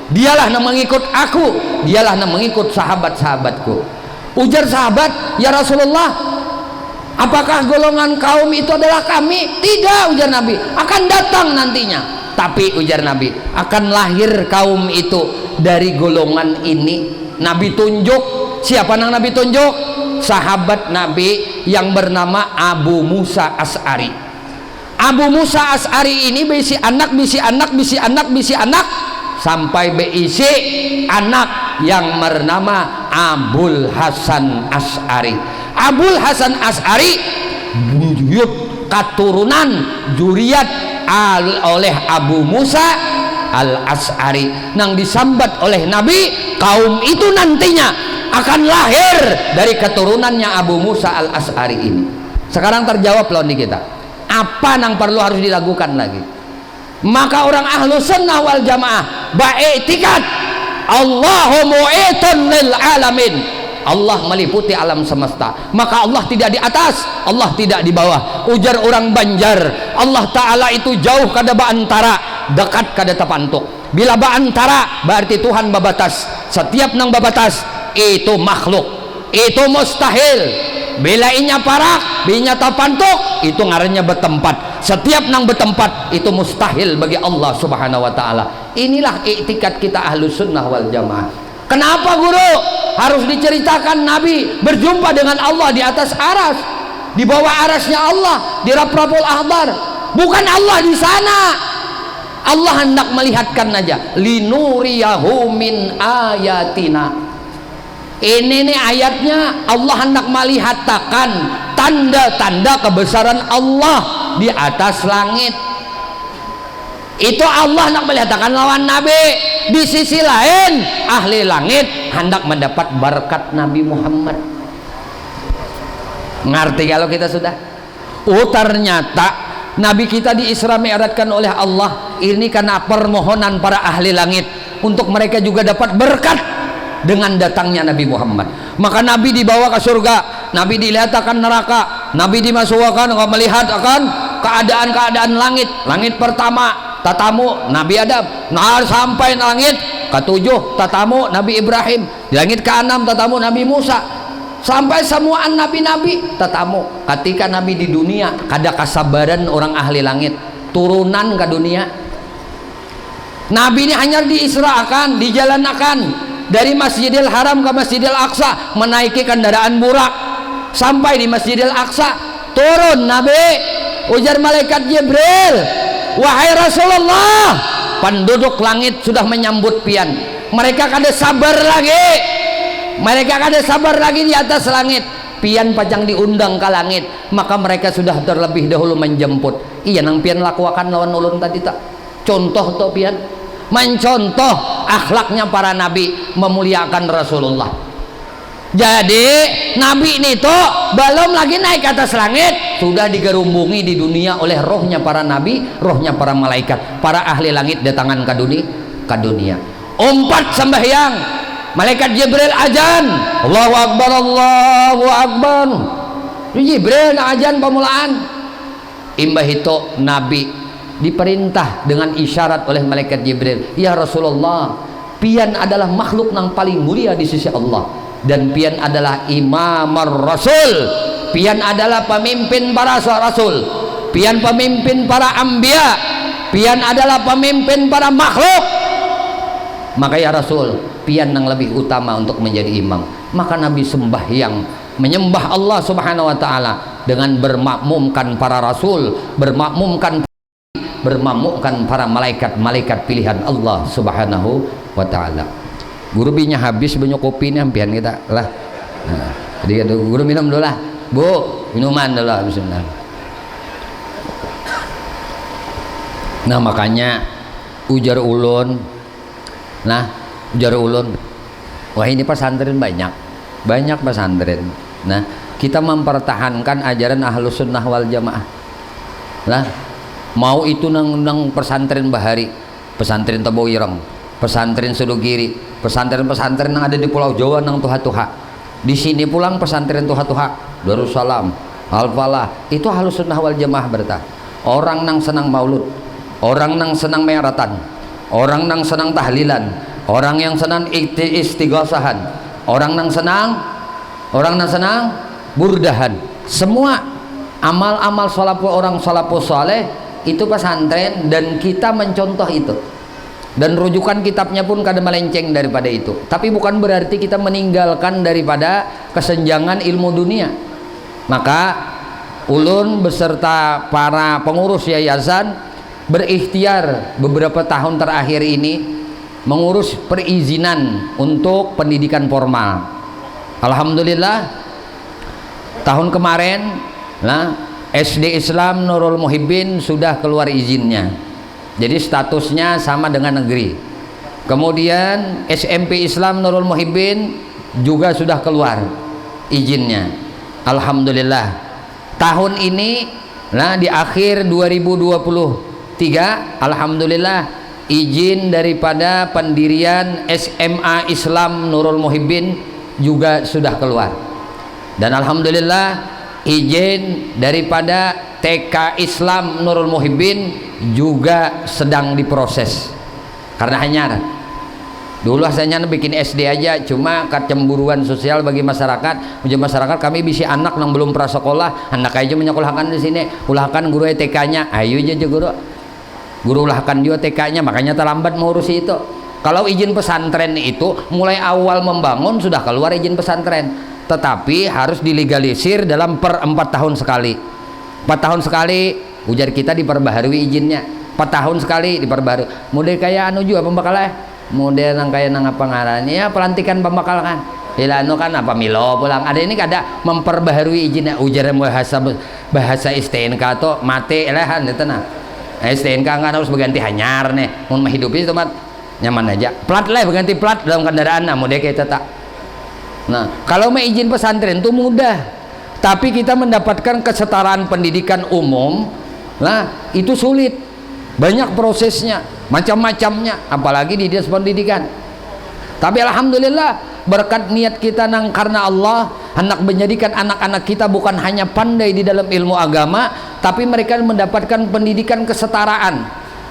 Dialah yang mengikut aku, dialah yang mengikut sahabat-sahabatku. Ujar sahabat, ya Rasulullah, apakah golongan kaum itu adalah kami? Tidak, ujar Nabi, akan datang nantinya. Tapi ujar Nabi, akan lahir kaum itu dari golongan ini. Nabi tunjuk, siapa nang Nabi tunjuk? Sahabat Nabi yang bernama Abu Musa Asy'ari. Abu Musa Asy'ari ini bisi anak, bisi anak, bisi anak, bisi anak, sampai berisi anak yang bernama Abul Hasan Asy'ari. Abul Hasan Asy'ari buyut keturunan juriat oleh Abu Musa al Asy'ari, nang disambat oleh Nabi, kaum itu nantinya akan lahir dari keturunannya Abu Musa al Asy'ari ini. Sekarang terjawab loh nih kita, apa nang perlu harus dilakukan lagi? Maka orang Ahlus Sunnah wal Jamaah ba'iktikad Allahu mu'itun lil alamin, Allah meliputi alam semesta, maka Allah tidak di atas, Allah tidak di bawah. Ujar orang Banjar, Allah Ta'ala itu jauh kada baantara, dekat kada tepantuk. Bila baantara berarti Tuhan babatas, setiap nang babatas itu makhluk, itu mustahil. Bila inya parak, binya tapantuk, itu ngarannya bertempat. Setiap nang bertempat itu mustahil bagi Allah Subhanahu wa Ta'ala. Inilah i'tikad kita Ahlus Sunnah wal Jamaah. Kenapa guru harus diceritakan Nabi berjumpa dengan Allah di atas aras, di bawah arasnya Allah, di Rabbul Ahbar? Bukan Allah di sana, Allah hendak melihatkan aja, linuriyahu min ayatina. Ini nih ayatnya, Allah hendak melihatkan tanda-tanda kebesaran Allah di atas langit. Itu Allah hendak melihatkan lawan Nabi. Di sisi lain ahli langit hendak mendapat berkat Nabi Muhammad. Ngerti kalau kita sudah? Oh ternyata Nabi kita di Isra Mi'rajkan oleh Allah ini karena permohonan para ahli langit untuk mereka juga dapat berkat dengan datangnya Nabi Muhammad. Maka Nabi dibawa ke surga, Nabi dilihat akan neraka, Nabi dimasukkan melihat akan keadaan-keadaan langit. Langit pertama tatamu Nabi Adam, nah sampai langit ketujuh tatamu Nabi Ibrahim, di langit ke-6 tatamu Nabi Musa, sampai semuaan nabi-nabi tatamu. Ketika Nabi di dunia kada kesabaran orang ahli langit turunan ke dunia. Nabi ini hanya diisrakan, dijalankan dari Masjidil Haram ke Masjidil Aqsa, menaiki kendaraan burak sampai di Masjidil Aqsa, turun Nabi, ujar malaikat Jibril, wahai Rasulullah, penduduk langit sudah menyambut pian, mereka kada sabar lagi, mereka kada sabar lagi di atas langit, pian pajang diundang ke langit, maka mereka sudah terlebih dahulu menjemput. Iya nang pian lakukan lawan ulun tadi tak contoh to pian mencontoh akhlaknya para nabi, memuliakan Rasulullah. Jadi nabi ini tuh belum lagi naik ke atas langit, sudah digerumbungi di dunia oleh rohnya para nabi, rohnya para malaikat, para ahli langit datangan ke dunia. Umpat sembahyang, malaikat Jibril azan, Allahu Akbar, Allahu Akbar. Jibril azan pemulaan. Imbah itu nabi diperintah dengan isyarat oleh malaikat Jibril, ya Rasulullah, pian adalah makhluk yang paling mulia di sisi Allah, dan pian adalah imamar rasul, pian adalah pemimpin para rasul, pian pemimpin para anbiya, pian adalah pemimpin para makhluk. Maka ya Rasul, pian yang lebih utama untuk menjadi imam. Maka Nabi sembahyang menyembah Allah Subhanahu wa taala dengan bermakmumkan para rasul, bermakmumkan para malaikat-malaikat pilihan Allah Subhanahu wa taala. Guru binya habis banyak kopi nih ampian kita lah. Nah, jadi guru minum dulu lah. Bu, minuman dulu bismillah. Nah, makanya ujar ulun. Wah, ini pesantren banyak pesantren. Nah, kita mempertahankan ajaran Ahlus Sunnah wal Jamaah. Nah, mau itu nang pesantren Bahari, pesantren Tebo Ireng, pesantren Sudogiri, pesantren-pesantren yang ada di Pulau Jawa nang tuha-tuha. Di sini pulang pesantren tuha-tuha, Darussalam, Al-Falah, itu Ahlus Sunnah wal Jamaah berta. Orang nang senang maulud, orang nang senang me'ratan, orang nang senang tahlilan, orang yang senang istighosahan, orang nang senang burdahan. Semua amal-amal orang salafus saleh itu pesantren, dan kita mencontoh itu, dan rujukan kitabnya pun kada melenceng daripada itu. Tapi bukan berarti kita meninggalkan daripada kesenjangan ilmu dunia. Maka ulun beserta para pengurus yayasan berikhtiar beberapa tahun terakhir ini mengurus perizinan untuk pendidikan formal. Alhamdulillah tahun kemarin SD Islam Nurul Muhibbin sudah keluar izinnya, jadi statusnya sama dengan negeri. Kemudian SMP Islam Nurul Muhibbin juga sudah keluar izinnya. Alhamdulillah tahun ini di akhir 2023 alhamdulillah izin daripada pendirian SMA Islam Nurul Muhibbin juga sudah keluar, dan alhamdulillah izin daripada TK Islam Nurul Muhibbin juga sedang diproses. Karena hanya dulu asalnya bikin SD aja, cuma kecemburuan sosial bagi masyarakat. Uji masyarakat kami bisa anak yang belum prasekolah, anak aja menyekolahkan di sini, ulahkan guru TK-nya, ayo aja guru ulahkan juga TK-nya, makanya terlambat mengurusi itu. Kalau izin pesantren itu mulai awal membangun sudah keluar izin pesantren, tetapi harus dilegalisir dalam 4 tahun sekali. 4 tahun sekali ujar kita diperbaharui izinnya, 4 tahun sekali diperbaharui. Model kayak anu juga pembakalnya, model nang kayak nang apa ngarannya ya, pelantikan pembakal kan. Ilanu kan apa milo pulang. Ada ini kada memperbaharui izinnya, ujar bahasa STNK atau mati elehan itu nah. STNK kan harus berganti hanyar nih, mau menghidupi itu mat nyaman aja. Plat lah berganti plat dalam kendaraan, nah model kayak tak. Nah, kalau mau izin pesantren itu mudah, tapi kita mendapatkan kesetaraan pendidikan umum, itu sulit, banyak prosesnya, macam-macamnya, apalagi di dinas pendidikan. Tapi alhamdulillah berkat niat kita karena Allah, hendak menjadikan anak-anak kita bukan hanya pandai di dalam ilmu agama, tapi mereka mendapatkan pendidikan kesetaraan.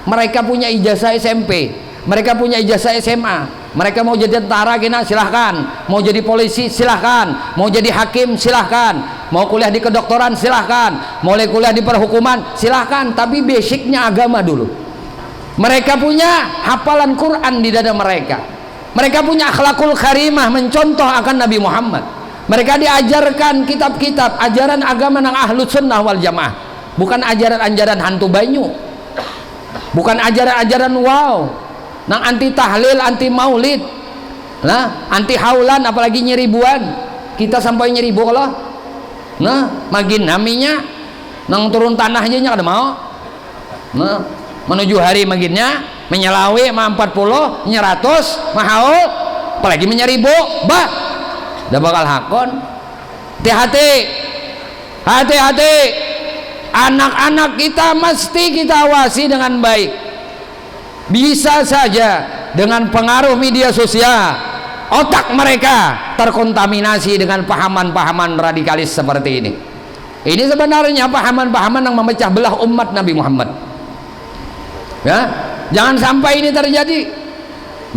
Mereka punya ijazah SMP, mereka punya ijazah SMA, mereka mau jadi tentara kena silahkan, mau jadi polisi silahkan, mau jadi hakim silahkan, mau kuliah di kedokteran silahkan, mau kuliah di perhukuman silahkan, tapi basicnya agama dulu. Mereka punya hafalan Quran di dada mereka, mereka punya akhlakul karimah, mencontoh akan Nabi Muhammad. Mereka diajarkan kitab-kitab ajaran agama nang Ahlus Sunnah wal Jamaah, bukan ajaran-ajaran hantu banyu, bukan ajaran-ajaran nang anti tahlil, anti maulid, anti haulan, apalagi nyeribuan. Kita sampai nyeribu Allah, magin naminya nang turun tanahnya kada mau, menuju hari maginnya menyelawi ma 40 100 mahal, apalagi menyeribu dah bakal hakon. Hati-hati anak-anak kita mesti kita awasi dengan baik. Bisa saja dengan pengaruh media sosial otak mereka terkontaminasi dengan pahaman-pahaman radikalis seperti ini. Ini sebenarnya pahaman-pahaman yang memecah belah umat Nabi Muhammad. Ya, jangan sampai ini terjadi.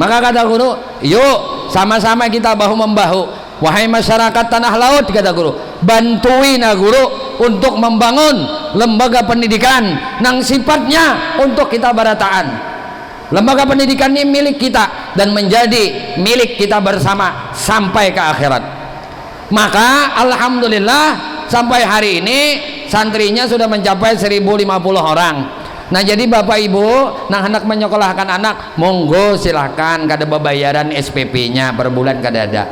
Maka kata guru, yuk sama-sama kita bahu membahu, wahai masyarakat tanah laut, kata guru, bantuin guru untuk membangun lembaga pendidikan nang sifatnya untuk kita barataan. Lembaga pendidikan ini milik kita dan menjadi milik kita bersama sampai ke akhirat. Maka alhamdulillah sampai hari ini santrinya sudah mencapai 1050 orang. Nah jadi bapak ibu nah hendak menyekolahkan anak monggo silahkan, kada bayaran SPP nya per bulan kada ada,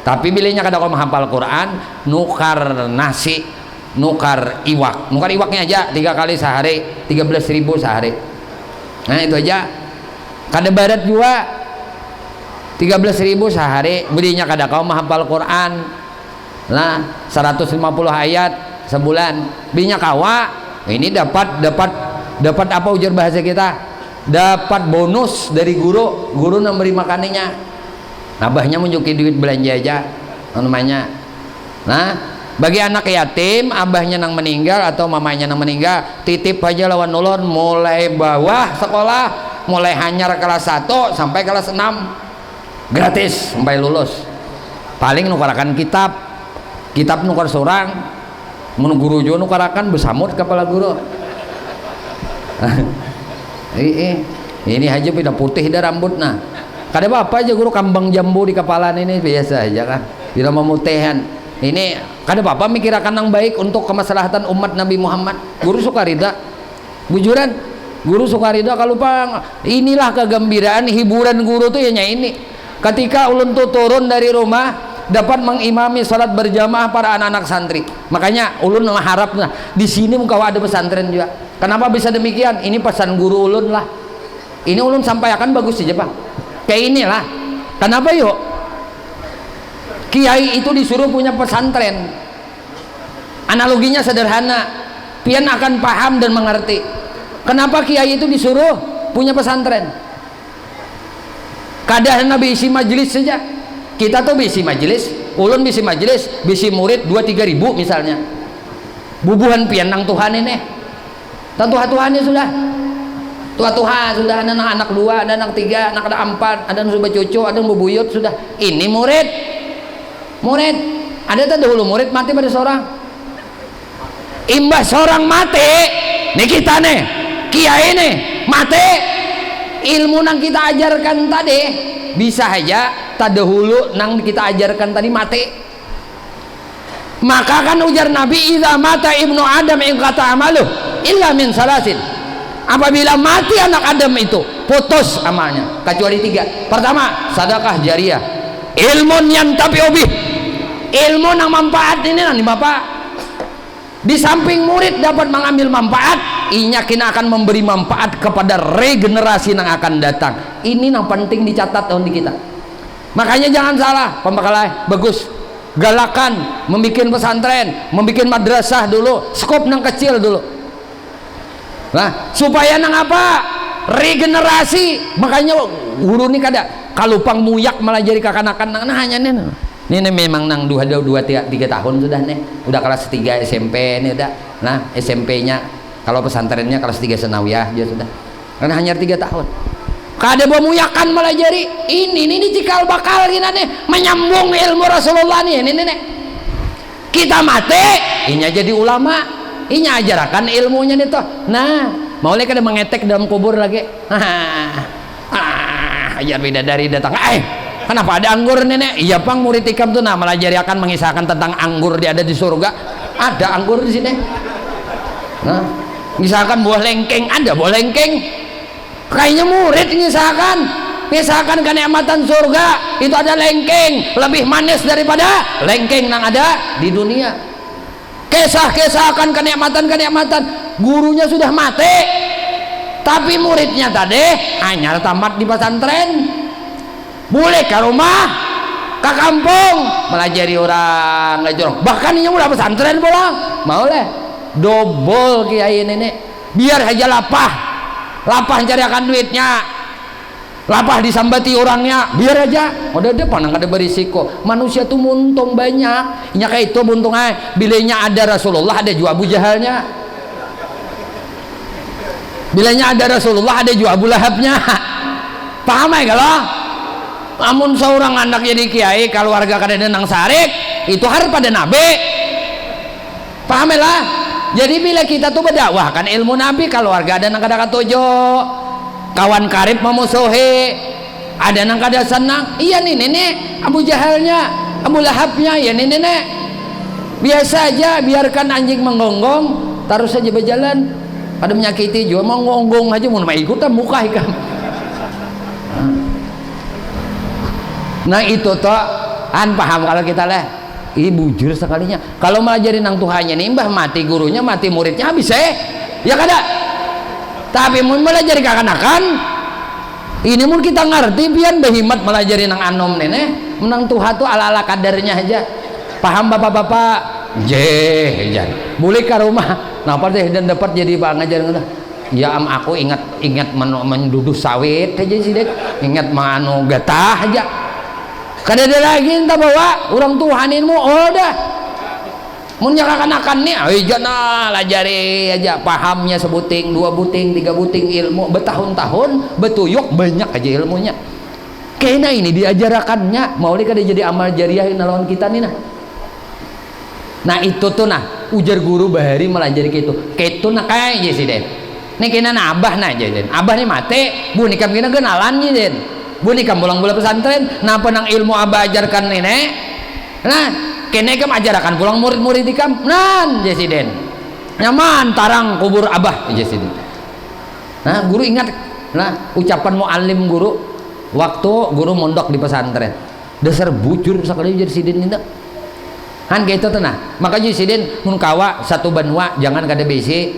tapi bilihnya kada kau menghafal Quran nukar nasi, nukar iwaknya aja 3 kali sehari 13.000 sehari. Nah itu aja, kada barat juga 13.000 sehari, belinya kada kau menghafal Quran. Nah 150 ayat sebulan belinya kawa, ini dapat apa ujar bahasa kita, dapat bonus dari guru memberi makanannya. Abahnya menunjukin duit belanja aja namanya. Nah bagi anak yatim abahnya nang meninggal atau mamanya nang meninggal, titip aja lawan ulun mulai bawah sekolah, mulai hanyar kelas 1 sampai kelas 6 gratis sampai lulus. Paling nukarakan kitab nukar seorang, mun guru jo nukarakan besamut kepala guru. Ini aja pindah putih dah rambut nah. Kada apa aja guru kambang jambu di kepala ini biasa aja kan. Bila memutihan. Ini kada apa mikirakan yang baik untuk kemaslahatan umat Nabi Muhammad. Guru suka rida. Bujuran, guru suka rida kalau pang inilah kegembiraan hiburan guru tuh ya ini. Ketika ulun tuh turun dari rumah dapat mengimami salat berjamaah para anak-anak santri. Makanya ulun harapnya di sini muka ada pesantren juga. Kenapa bisa demikian? Ini pesan guru ulun lah. Ini ulun sampaikan bagus saja Pak. Kayak inilah. Kenapa yuk? Kiai itu disuruh punya pesantren. Analoginya sederhana, pian akan paham dan mengerti. Kenapa kiai itu disuruh punya pesantren? Kadang Nabi isi majelis saja. Kita tuh bisi majelis, ulun bisi majelis, bisi murid 2-3 ribu misalnya. Bubuhan pian nang Tuhan ini. Dan Tuhannya sudah. Tuhan sudah ada anak 2, ada anak 3, anak ada 4, ada yang sudah cucu, ada yang bubuyut sudah. Ini murid. Ada dahulu murid mati pada seorang. Imbas seorang mati, nih kita nih, kiai nih mati. Ilmu nang kita ajarkan tadi bisa aja tadahulu nang kita ajarkan tadi mati. Maka kan ujar Nabi, idza mata ibnu Adam in qata amalu illa min salasin. Apabila mati anak Adam itu putus amalnya kecuali 3. Pertama, sedekah jariah, ilmun yantafi'u bih, ilmu nang manfaat ini nang Bapak. Di samping murid dapat mengambil manfaat, inya kina akan memberi manfaat kepada regenerasi yang akan datang. Ini yang penting dicatat tahun di kita. Makanya jangan salah pembekalan bagus, galakan membikin pesantren, membikin madrasah dulu, skop nang kecil dulu. Nah, supaya nang apa? Regenerasi. Makanya guru ini kada kalupang muyak malah jadi kakanakan nah hanya ini memang nang 2-3 tahun sudah nih, udah kelas 3 SMP nih udah. Nah, SMP-nya kalau pesantrennya kelas 3 sanawiyah dia sudah. Karena hanya 3 tahun. Kada memuyakan malah jadi ini cikal bakal gini nih menyambung ilmu Rasulullah nih ini. Kita mati, inya jadi ulama. Inya ajarkan ilmunya nih toh. Nah, mau kada mengetek dalam kubur lagi. Ajar bidadari datang. Kenapa ada anggur nenek? Iya Bang, murid ikam tuh nah melajari akan mengisahkan tentang anggur dia ada di surga. Ada anggur di sini. Nah, misalkan buah lengkeng, ada buah lengkeng. Kayaknya murid misalkan kenikmatan surga itu ada lengkeng lebih manis daripada lengkeng yang ada di dunia. Kisah akan kenikmatan gurunya sudah mati tapi muridnya tadi hanya tamat di pesantren, boleh ke rumah ke kampung melajari orang ngajur, bahkan ini udah pesantren pulang mau leh dobol kiai nenek biar aja lapah cari akan duitnya, lapah disambati orangnya biar aja udah panang ada berisiko. Manusia tuh muntung banyak nya kayak itu buntungnya bilanya ada Rasulullah ada juga Abu Jahalnya, bilanya ada Rasulullah ada juga Abu Lahabnya. Paham ya kalau namun seorang anak jadi kiai keluarga kada nang sarik itu harus pada nabi. Paham ya lah. Jadi bila kita tuh berdakwahkan ilmu nabi keluarga ada nang kada katujo, kawan karib memusuhi, ada nang kada senang. Iya nih nenek Abu Jahalnya Abu Lahabnya ya nenek biasa aja, biarkan anjing menggonggong, taruh saja berjalan. Pada menyakiti juga mau ngonggong aja, mau ikutan muka ikan. Nah itu toh paham kalau kita lah. Ih bujur sekalinya. Kalau melajari nang Tuhannya nih mbah, mati gurunya, mati muridnya, habis ya kada. Tapi mun melajari kekanakan, ini mun kita ngerti pian behimat melajari nang anom nenek, menang Tuhan tuh ala-ala kadarnya aja. Paham bapak-bapak? Jan. Boleh ke rumah. Napa deh dan dapat jadi pak ngajar ngono. Ya aku ingat menduduh sawit aja sih dek. Ingat manu gatah aja. Kada ada lagi entah bawa orang Tuhaninmu dah. Mun nyakanakan nih, jana lajari aja pahamnya sebuting, 2 buting, 3 buting ilmu bertahun-tahun betuyuk banyak aja ilmunya. Kena ini diajarakannya, mau kada jadi amal jariah lawan kita nih nah. Nah itu tuh nah ujar guru bahari melajari gitu nah kayak aja sih den. Nih kena nah abah nah aja den. Abah nih mati, bu nikam kena kenalan nih den. Bu nikam pulang-pulang pesantren, nah penang ilmu abah ajarkan nenek. Nah kena kam ajarkan pulang murid-murid ikam nan jesiden nyaman tarang kubur abah jesiden. Nah guru ingat nah ucapan muallim guru waktu guru mondok di pesantren, dasar bujur sekali jesiden itu kan gitu tuh nah. Makanya jesiden mun kawa satu banua jangan kada besi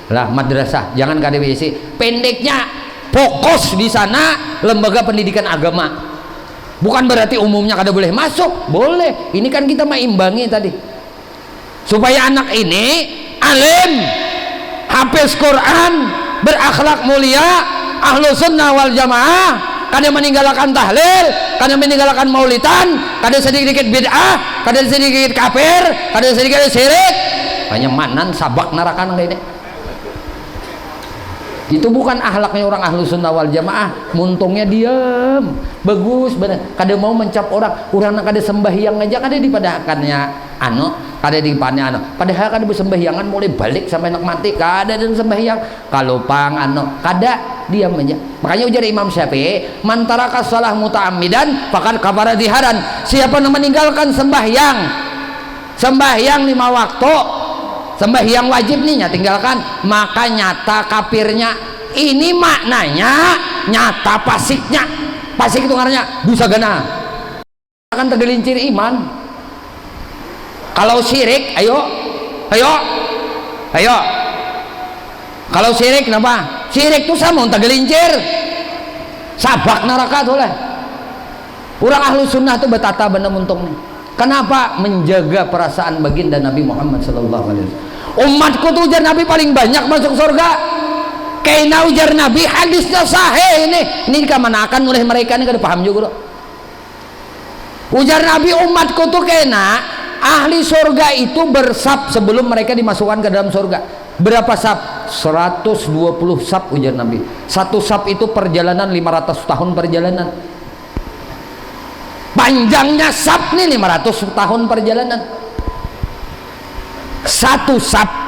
lah madrasah, jangan kada besi pendeknya fokus di sana lembaga pendidikan agama. Bukan berarti umumnya kada boleh masuk, boleh. Ini kan kita mengimbangi tadi supaya anak ini alim, hafiz Quran, berakhlak mulia, ahlu sunnah wal jamaah, kada meninggalkan tahlil, kada meninggalkan maulidan, kada sedikit bid'ah, kada sedikit kafir, kada sedikit syirik. Hanya manan sabak narakan ini. Itu bukan ahlaknya orang ahlu sunnah wal jamaah. Muntungnya diam bagus bener, kada mau mencap orang kada sembahyang aja kada dipadakannya kada dipannya padahal kada bersembahyangan mulai balik sampai nak mati kada dan sembahyang kalau pang kada diam aja. Makanya ujar Imam Syafi'i man taraka shalah muta'ammidan faqad kafara diharan. Siapa yang meninggalkan sembahyang 5 waktu, sembahyang wajib nih tinggalkan, maka nyata kafirnya. Ini maknanya nyata pasiknya. Pasik itu artinya dosa gana akan tergelincir iman. Kalau syirik ayo kalau syirik kenapa? Syirik itu sama tergelincir sabak neraka tuh lah. Orang ahlu sunnah tuh betata bener untung nih. Kenapa? Menjaga perasaan baginda Nabi Muhammad sallallahu alaihi wasallam. Umatku tuh ujar Nabi paling banyak masuk surga. Kaina ujar Nabi hadisnya sahih ini dikemanakan oleh mereka ini kada paham juga loh. Ujar Nabi umatku tuh kena ahli surga itu bersab sebelum mereka dimasukkan ke dalam surga. Berapa sab? 120 sab ujar Nabi. Satu sab itu perjalanan 500 tahun perjalanan. Panjangnya sab nih 500 tahun perjalanan. Satu sab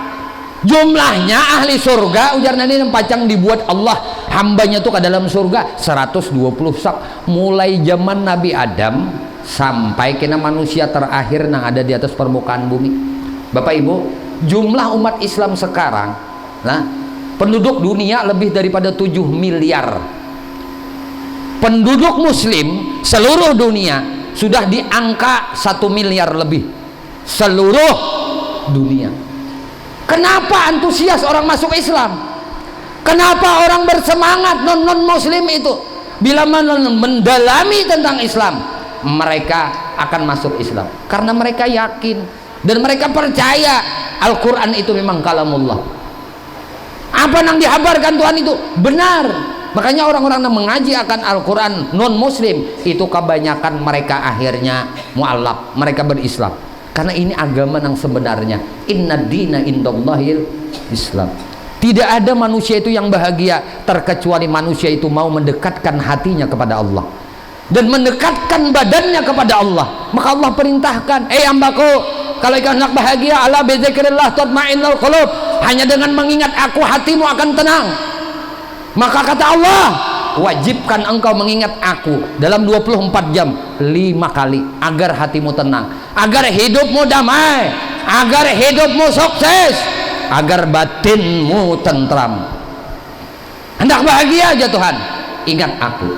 jumlahnya ahli surga ujar Nabi yang pacang dibuat Allah hambanya tuh ke dalam surga 120 sab mulai zaman Nabi Adam sampai kena manusia terakhir yang ada di atas permukaan bumi. Bapak Ibu, jumlah umat Islam sekarang nah penduduk dunia lebih daripada 7 miliar. Penduduk muslim seluruh dunia sudah di angka 1 miliar lebih seluruh dunia. Kenapa antusias orang masuk Islam? Kenapa orang bersemangat non muslim itu bila mendalami tentang Islam mereka akan masuk Islam? Karena mereka yakin dan mereka percaya Al-Quran itu memang kalamullah. Apa yang dihabarkan Tuhan itu benar. Makanya orang-orang yang mengaji akan Al-Quran non muslim itu kebanyakan mereka akhirnya mu'alaf, mereka berislam. Karena ini agama yang sebenarnya. Inna dina indallahil Islam. Tidak ada manusia itu yang bahagia terkecuali manusia itu mau mendekatkan hatinya kepada Allah dan mendekatkan badannya kepada Allah. Maka Allah perintahkan, hambaku, kalau kau hendak bahagia, ala bizikrillah tatma'innul qulub. Hanya dengan mengingat aku hatimu akan tenang. Maka kata Allah, wajibkan engkau mengingat aku dalam 24 jam 5 kali agar hatimu tenang, agar hidupmu damai, agar hidupmu sukses, agar batinmu tentram. Hendak bahagia aja Tuhan, ingat aku.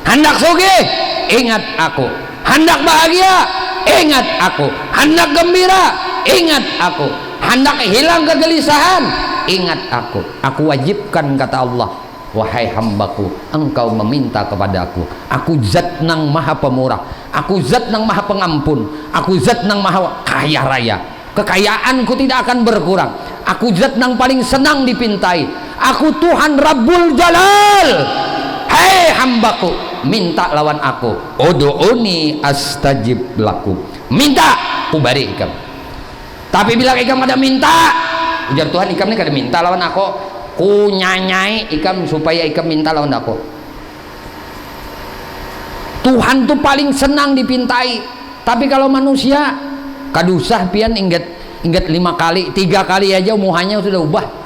Hendak sugih, ingat aku. Hendak bahagia, ingat aku. Hendak gembira, ingat aku. Hendak hilang kegelisahan, ingat aku. Aku wajibkan, kata Allah, wahai hambaku, engkau meminta kepadaku. Aku zat nang maha pemurah, aku zat nang maha pengampun, aku zat nang maha kaya raya. Kekayaanku tidak akan berkurang. Aku zat nang paling senang dipintai. Aku Tuhan Rabbul Jalal. Hei hambaku, minta lawan aku. Udu'uni astajib lakum. Minta, ku bari ikam. Tapi bila ikam ada minta, ujar Tuhan, ikam ini kada minta lawan aku, ku nyanyai ikam supaya ikam minta lawan aku. Tuhan tuh paling senang dipintai. Tapi kalau manusia kadusah pian ingat 5 kali, 3 kali aja muhanya sudah ubah.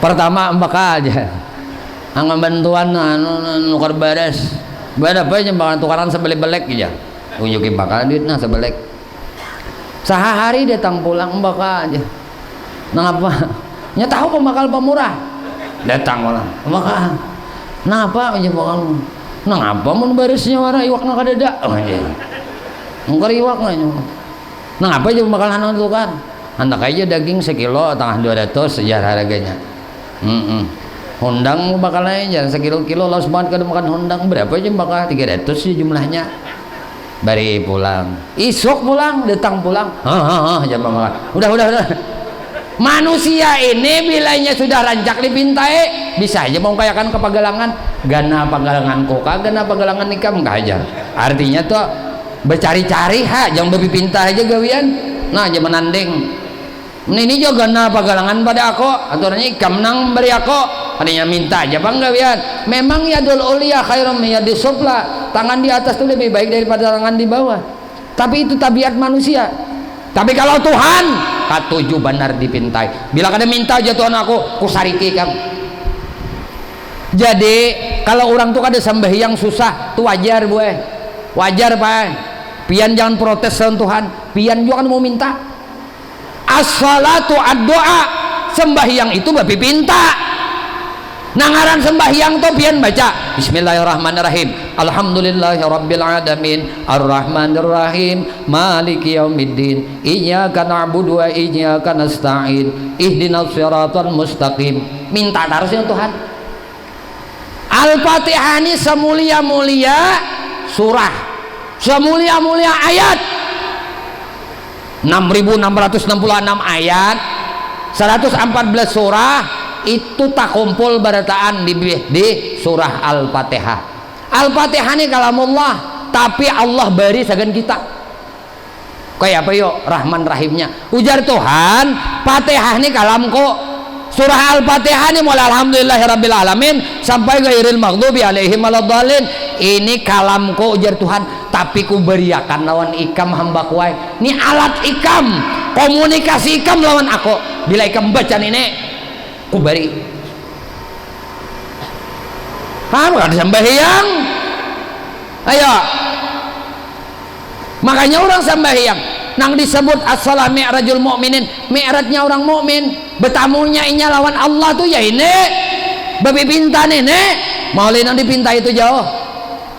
Pertama mbaka aja angin bantuan nukar beres berapa aja bakal tukaran sebelek-belek aja, tunjukin bakal duit nah sebelek sehari datang pulang mbaka aja. Nah apa nya tahu pembakal pemurah datang pulang mbaka nah apa aja bakal nah apa mun beresnya wara iwak na kadada aja ngkar iwak nah apa aja bakal hanon tukar hendak aja daging sekilo tengah 200 sejarah harganya. Hundang bakal aja sekilo-kilo laos banget kada makan hundang berapa aja bakal 300 sih jumlahnya. Bari pulang isuk pulang datang pulang jam makan udah manusia ini bilanya sudah rancak dipintai bisa aja mau kayakan ke pagalangan gana pagalangan koka gana pagalangan nikah mengkajar artinya tuh bercari-cari jangan berpinta aja gawian nah aja menanding ini juga gana pagalangan pada aku aturannya ikam nang beri aku adanya minta aja bang gawian. Memang yadul ulia khairum yadis sufla, tangan di atas itu lebih baik daripada tangan di bawah, tapi itu tabiat manusia. Tapi kalau Tuhan katuju benar dipintai. Bila kada minta aja Tuhan aku kusariki kamu. Jadi kalau orang tuh kada sembahyang susah tuh wajar boy, wajar pak. Pian jangan protes sama Tuhan, pian juga kan mau minta. As-salatu ad-doa, sembahyang itu babi pinta. Nangaran sembahyang tuh pian baca Bismillahirrahmanirrahim, Alhamdulillahirabbil alamin, Arrahmanirrahim, Maliki yaumiddin, Iyyaka na'budu wa iyyaka nasta'in, Ihdinas siratal mustaqim. Minta terusnya Tuhan. Al-Fatihah ini semulia-mulia surah, semulia-mulia ayat, 6.666 ayat, 114 surah. Itu tak kumpul berataan di surah Al-Fatihah. Al-Fatihah ini kalamullah, tapi Allah beri sagan kita kayak apa yuk Rahman Rahimnya. Ujar Tuhan, Fatihah ini kalamku, surah Al-Fatihah ini mulai alhamdulillahirabbil alamin sampai ghairil maghdubi alaihim waladdallin, ini kalamku ujar Tuhan, tapi ku beriakan lawan ikam hamba kuai. Ini alat ikam, komunikasi ikam lawan aku. Bila ikam baca ini ku bari ada sembahyang ayo. Makanya orang sembahyang nang disebut as-salat mi'rajul mu'minin, mi'rajnya orang mukmin, betamunya inya lawan Allah tuh ya ini babi pinta ini maulin yang dipinta itu jauh.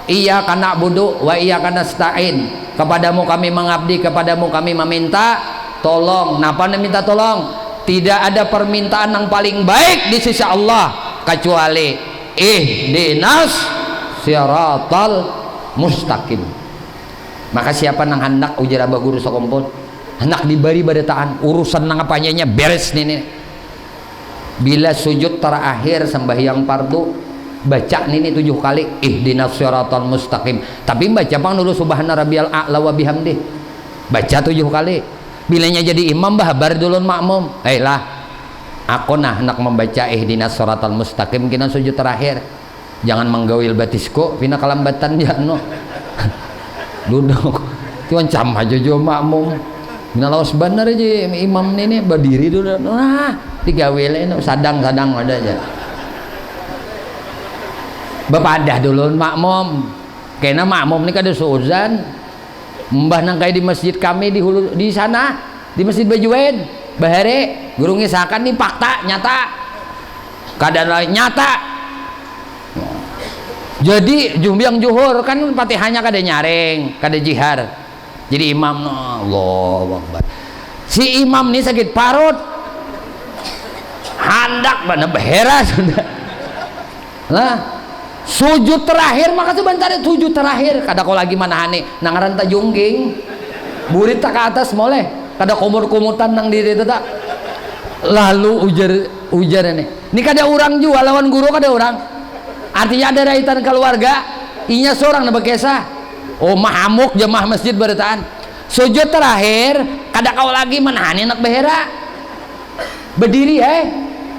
Iya kana budu wa iya kana stain, kepadamu kami mengabdi, kepadamu kami meminta tolong. Napa minta tolong? Tidak ada permintaan yang paling baik di sisi Allah kecuali ihdinas siratal mustaqim. Maka siapa nang hendak ujar abah guru sokompon hendak diberi badataan urusan nang apanya beres nih. Bila sujud terakhir sembahyang fardu baca nih 7 kali ihdinas siratal mustaqim, tapi baca pang dulu subhana rabbiyal a'la wa bihamdih, baca 7 kali. Bilanya jadi imam bahabar dulu makmum, lah aku nah hendak membaca ihdinas siratal mustaqim kina sujud terakhir, jangan menggawil batisku pina kalambatan ya no duduk tuan cam aja jo makmum mina laos bener aja imam ini berdiri dulu nah digawil ini sadang ada aja bepadah dulu makmum kena makmum ini kada seuzan mbah nang kayak di masjid kami di sana di masjid Bajuen bahare guru ngisakan nih fakta nyata kada lain nyata. Jadi jumbiang juhur kan Fatihahnya kada nyaring kada jihar jadi imam Allah Akbar si imam nih sakit parut handak mana behera sudah lah sujud terakhir maka sebentar sujud terakhir kada kau lagi mana hane nangaran ta jungging burit tak ke atas moleh kada kumur-kumutan nang diri itu tak lalu ujar ini kada orang juga lawan guru kada orang artinya ada raitan keluarga inya seorang na bekesah oh mahamuk jemaah masjid bertaan sujud terakhir kada kau lagi mana hane nak behera berdiri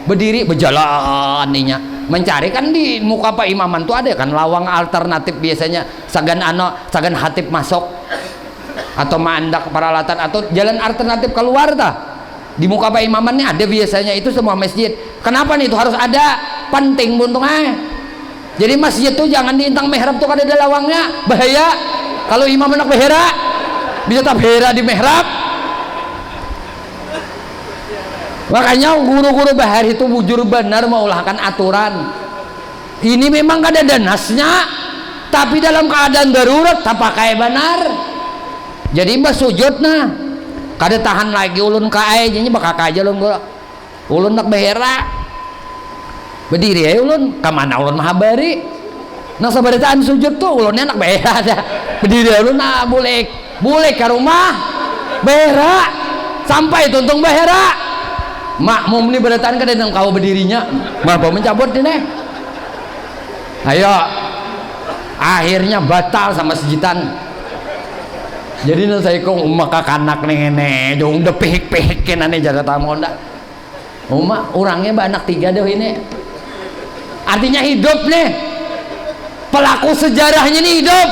berdiri berjalan ninya mencari kan di muka Pak Imaman tuh ada kan lawang alternatif biasanya sagan hatip masuk atau mandak peralatan atau jalan alternatif keluar tah di muka Pak Imaman nih ada biasanya itu semua masjid. Kenapa nih itu harus ada penting buntungnya jadi masjid tuh jangan diintang mihrab tuh kada ada lawangnya bahaya kalau imam anak behera bisa tak behera di mihrab. Makanya guru-guru bahar itu bujur benar mengulahkan aturan ini memang kada ada nasnya tapi dalam keadaan darurat tak pakai benar jadi mbak sujud nah kada tahan lagi ulun kae jadi bakal aja ulun nak behera berdiri ya ulun kemana ulun mahabari nah sabaritaan sujud tuh ulunnya nak behera berdiri ulun nah boleh ke rumah behera sampai tuntung behera makmum ini berdataan ke dan kau berdirinya bapak mencabut ini ayo akhirnya batal sama sejitan jadi nanti saya kong maka kanak nih jong udah pihik-pihikin aneh jaga tamu ndak orangnya anak 3 deh ini artinya hidup nih pelaku sejarahnya nih hidup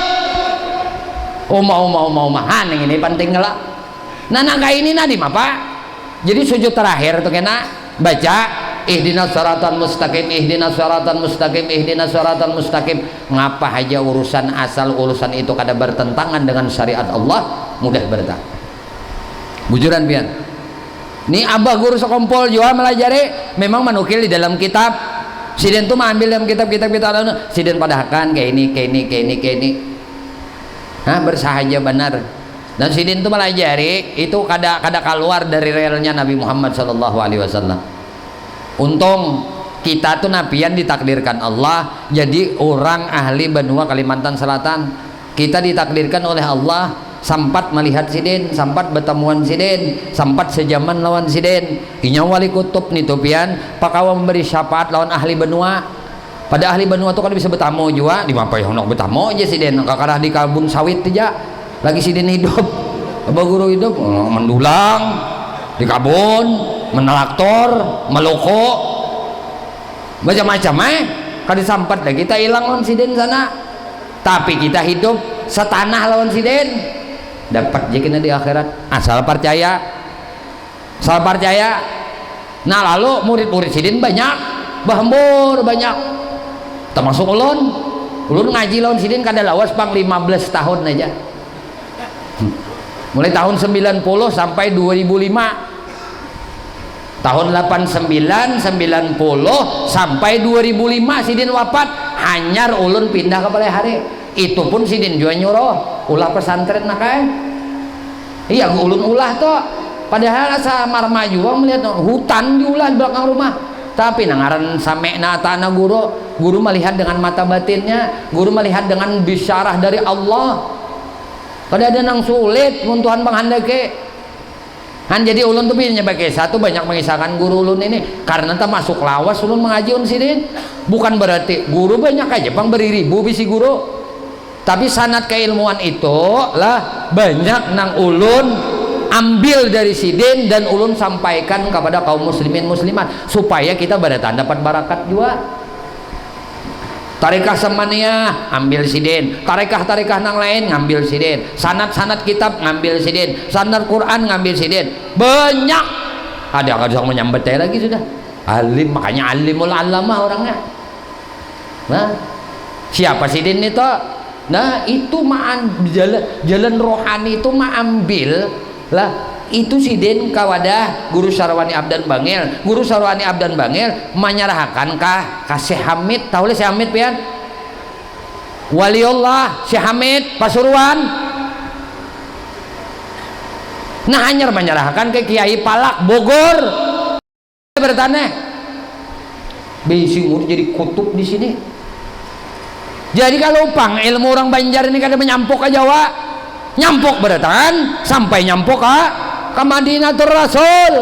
mau mahan yang ini penting lah nah kayak ini nadim apa jadi sujud terakhir tuh kena baca ihdinas siratan mustaqim ihdinas siratan mustaqim ihdinas siratan mustaqim ngapa aja urusan asal urusan itu kada bertentangan dengan syariat Allah mudah bertang bujuran pian ini abah guru sekompol juga melajari memang menukil di dalam kitab siden tuh mengambil dalam kitab-kitab kita siden padahkan kayak ini bersahaja benar dan sidin itu melajari itu kada keluar dari relnya Nabi Muhammad SAW. Untung kita tuh nabian ditakdirkan Allah jadi orang ahli benua Kalimantan Selatan kita ditakdirkan oleh Allah sempat melihat sidin sempat bertemuan sidin sempat sejaman lawan sidin inya wali kutub nih tupian pakawa memberi syafaat lawan ahli benua pada ahli benua tuh kan bisa bertamu juga di apa yang nak bertamu aja sidin kakarah di kebun sawit aja lagi sidin hidup abah guru hidup mendulang di kabun menelaktor meloko macam-macam kali sampat dah kita hilang lawan sidin sana tapi kita hidup setanah lawan sidin dapat je di akhirat asal percaya nah lalu murid-murid sidin banyak bahambur banyak termasuk ulun ngaji lawan sidin kada lawas pang 15 tahun aja mulai tahun 90 sampai 2005 tahun 89 90 sampai 2005 sidin wafat hanyar ulun pindah ke Palehare itu pun sidin juga nyuruh ulah pesantren nakai iya ulun ulah toh padahal asa marma juga melihat hutan diulah di belakang rumah tapi nangaran samekna tanah guru melihat dengan mata batinnya guru melihat dengan bisyarah dari Allah kada ada nang sulit mun Tuhan panghandake kan jadi ulun tuh pilihnya pakai satu banyak mengisahkan guru ulun ini karena tak masuk lawas ulun mengaji un sidin bukan berarti guru banyak aja pang beri-ribu bisi guru tapi sanad keilmuan itu lah banyak nang ulun ambil dari sidin dan ulun sampaikan kepada kaum muslimin muslimat supaya kita berdatang dapat barakat juga tarikah samania ambil sidin tarikah nang lain ngambil sidin sanad kitab ngambil sidin sanad Quran ngambil sidin banyak ada yang bisa menyambet lagi sudah alim makanya alimul alama orangnya nah Siapa sidin itu? Nah itu jalan rohani itu ambil lah, itu sidin kawadah Guru Sarwani Abdan Bangil. Guru Sarwani Abdan Bangil menyerahkan ka Syekh Hamid. Tahu Syekh Hamid pian? Waliullah Syekh Hamid Pasuruan. Nah hanya menyerahkan ke Kiai Palak Bogor. Bertanya Beisingur jadi kutub di sini. Jadi kalau upang ilmu orang Banjar ini kada menyampuk ke Jawa, nyampuk beratan sampai nyampuk ke Madinatul Rasul.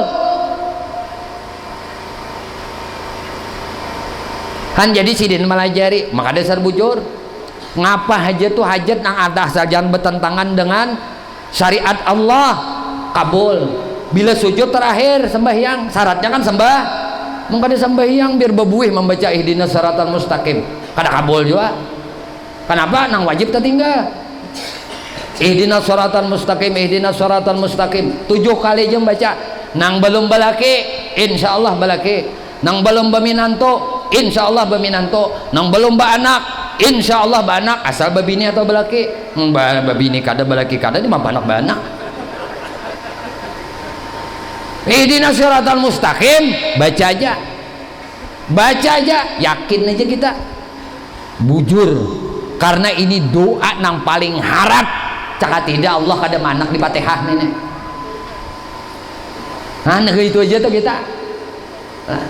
Kan jadi sidin melajari, maka dasar bujur. Ngapa hajat tuh hajat nang atas sajan bertentangan dengan syariat Allah kabul. Bila sujud terakhir sembahyang, syaratnya kan sembah. Mengkada sembahyang biar bebuih membaca ihdinas siratal mustaqim. Kada kabul juga. Kenapa? Nang wajib tertinggal. Ihdinas siratal mustaqim, ihdinas siratal mustaqim. 7 kali aja baca. Nang belum balaki, insyaallah balaki. Nang belum baminanto, insyaallah baminanto. Nang belum baanak, insyaallah baanak. Asal babini atau balaki. Babini kada balaki kada di mah anak baanak. Ihdinas siratal mustaqim, baca aja. Baca aja, yakin aja kita. Bujur. Karena ini doa nang paling harap. Cakap tidak Allah kada manak di Fatihah nenek. Nah, itu aja tuh kita. Nah,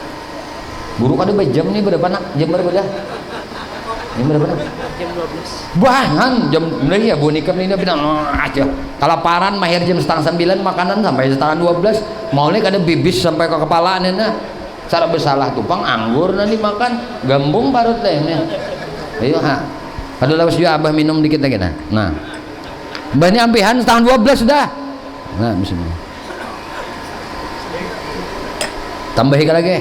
guru kada jam nih berapa nak? Jam berapa dah? Jam berapa nak? Jam 12. Bahan jam ini ya bonikam ini bilang aja. Kalaparan mahir jam 8:30 makanan sampai 11:30. Maulnya kada bibis sampai ke kepala nenek. Cara bersalah tupang anggur nanti makan gambung parut deh ini. Ayo ha. Aduh lawas juga abah minum dikit lagi nah. Nah. Mbak ini ampihan 11:30 sudah. Nah, bismillah. Tambahin lagi.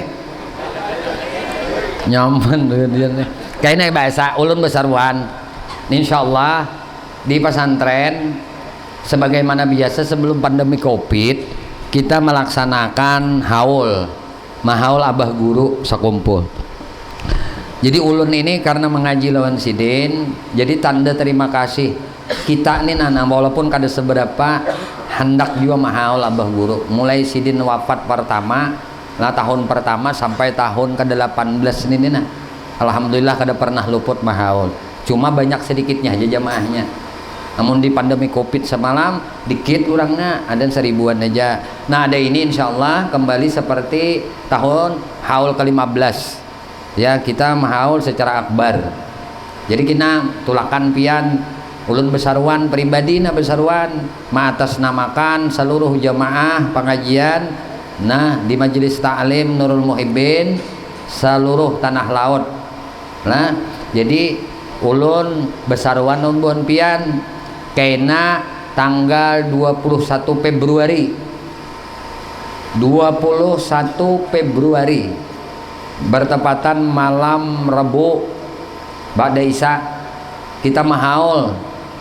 Nyaman dia nih. Kayaknya bahasa ulun besarwan. Insyaallah di pesantren sebagaimana biasa sebelum pandemi Covid kita melaksanakan haul. Mahaul abah guru sakumpul. Jadi ulun ini karena mengaji lawan sidin, jadi tanda terima kasih kita nih nana walaupun kada seberapa hendak juga mahaul abah guru. Mulai sidin wafat pertama, lah tahun pertama sampai tahun ke-18 ini nah. Alhamdulillah kada pernah luput mahaul. Cuma banyak sedikitnya aja jamaahnya. Namun di pandemi Covid semalam dikit kurangnya ada 1000-an aja. Nah ada ini insyaallah kembali seperti tahun haul ke-15. Ya kita mahaul secara akbar. Jadi kita tulakan pian ulun besarwan pribadi na besarwan mengatasnamakan seluruh jamaah pengajian nah di majelis ta'lim Nurul Muhibbin seluruh tanah laut. Nah jadi ulun besarwan numbun pian kena tanggal 21 Februari 21 Februari bertepatan malam Rabu Ba'da Isya kita mahaul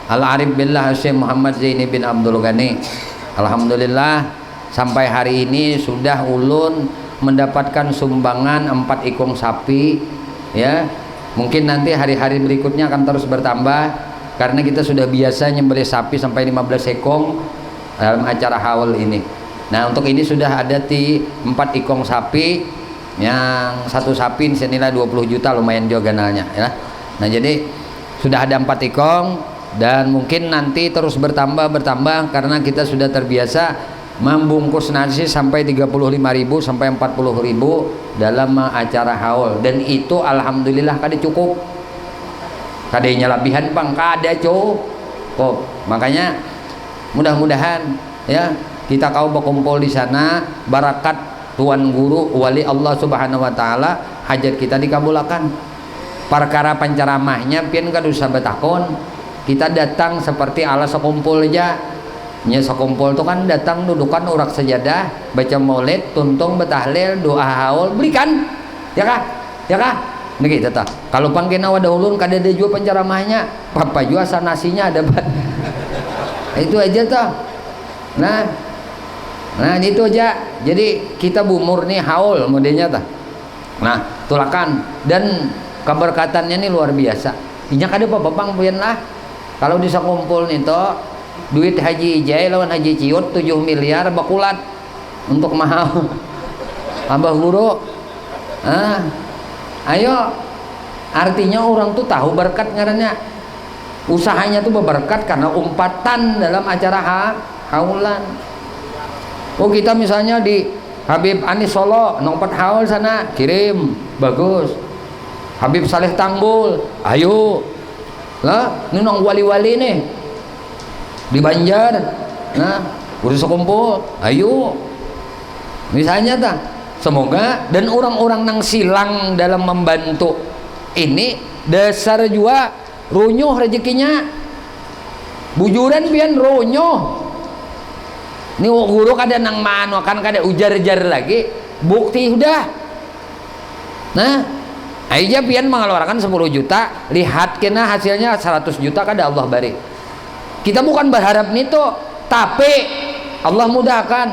Al-Arif Billah Syekh Muhammad Zaini bin Abdul Ghani. Alhamdulillah sampai hari ini sudah ulun mendapatkan sumbangan 4 ekor sapi ya. Mungkin nanti hari-hari berikutnya akan terus bertambah karena kita sudah biasa nyembelih sapi sampai 15 ekor dalam acara haul ini. Nah untuk ini sudah ada 4 ekor sapi yang satu sapi senilai 20 juta lumayan juga ganalnya ya. Nah jadi sudah ada 4 ekor dan mungkin nanti terus bertambah karena kita sudah terbiasa membungkus nasi sampai 35.000 sampai 40.000 dalam acara haul dan itu alhamdulillah kada cukup. Kadanya lebihan bang kada cukup. Makanya mudah-mudahan ya kita kau berkumpul di sana barakat Tuan Guru wali Allah Subhanahu wa taala hajat kita dikabulkan. Perkara penceramahnya pian kada usah betakon. Kita datang seperti ala sekumpul aja. Nya sekumpul itu kan datang dudukan urak sajadah, baca maulid, tuntung betahlil, doa haul, berikan. Ya kah? Ya kah? Begitu tah. Kalau pangkena wadah ulun kada ada juga penceramahnya, papa juga asal nasinya ada. Itu aja tah. Nah itu aja. Jadi kita bumur nih haul modelnya tah. Nah tulakan dan keberkatannya ini luar biasa. Inyak ada papapang pian lah. Kalau bisa kumpul nih to duit haji ijai lawan haji ciut 7 miliar bakulat untuk mahal. Abah guru. Ayo. Artinya orang tuh tahu berkat ngarannya. Usahanya tuh berberkat karena umpatan dalam acara haulan. Oh kita misalnya di Habib Anis Solo nompat haul sana kirim bagus. Habib Saleh Tanggul ayo lah ini nong wali-wali nih di Banjar nah urus kumpul ayo misalnya ta semoga dan orang-orang nang silang dalam membantu ini dasar juga runyuh rezekinya bujuran pian runyuh ini guru kada nang mano kan kada ujar-ujar lagi bukti udah nah aja pian mengeluarkan 10 juta lihat kena hasilnya 100 juta kada Allah bari kita bukan berharap nito tapi Allah mudahkan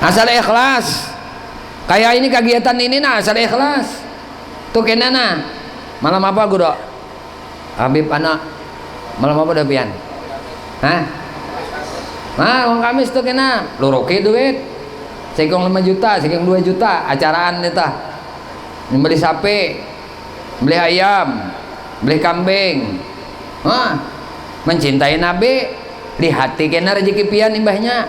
asal ikhlas kayak ini kegiatan ini nah asal ikhlas tuh kena nah malam apa guru Habib anak malam apa dah pian Wong Kamis tuh kena luruki duit sekong 5 juta, sekong 2 juta acaraan itu beli sapi beli ayam beli kambing mencintai Nabi lihati kena rezeki pian imbahnya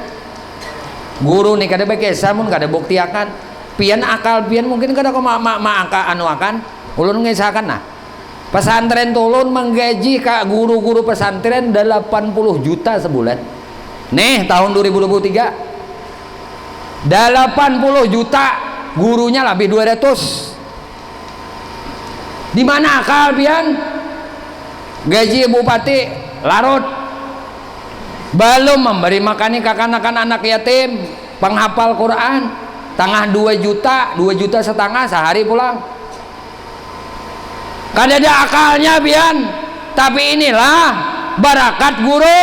guru nih kada baik samun kada bukti akan pian akal pian mungkin kada kok akan ulun ngesakan nah pesantren tulun menggaji ka guru-guru pesantren 80 juta sebulan nih tahun 2023 80 juta gurunya lebih 200 di mana akal pian gaji bupati larut belum memberi makani kakanakan anak yatim penghafal Quran tengah 2 juta 2 juta setengah sehari pulang kada ada akalnya pian tapi inilah barakat guru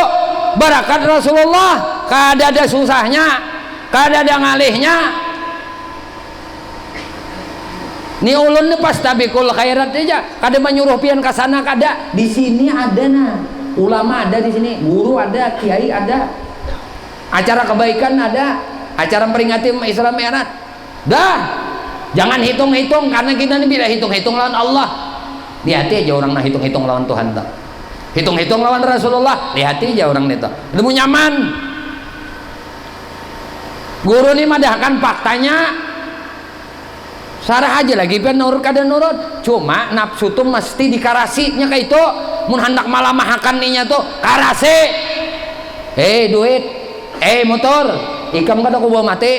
barakat Rasulullah kada ada susahnya kada ada ngalihnya ni ulun ni pas tabikul khairat aja kada menyuruh pian ke sana kada di sini ada nah ulama ada di sini guru ada kiai ada acara kebaikan ada acara peringati Isra Mi'raj dah jangan hitung-hitung karena kita ini bila hitung-hitung lawan Allah lihati aja orang nah hitung-hitung lawan Tuhan tak hitung-hitung lawan Rasulullah lihati aja orang itu ilmu nyaman guru ini madahkan faktanya sarah aja lagi pian nurut kada nurut cuma nafsu tuh mesti dikarasinya kayak itu mun hendak malah mahakan ninya tuh karasi duit motor ikam kada ko mati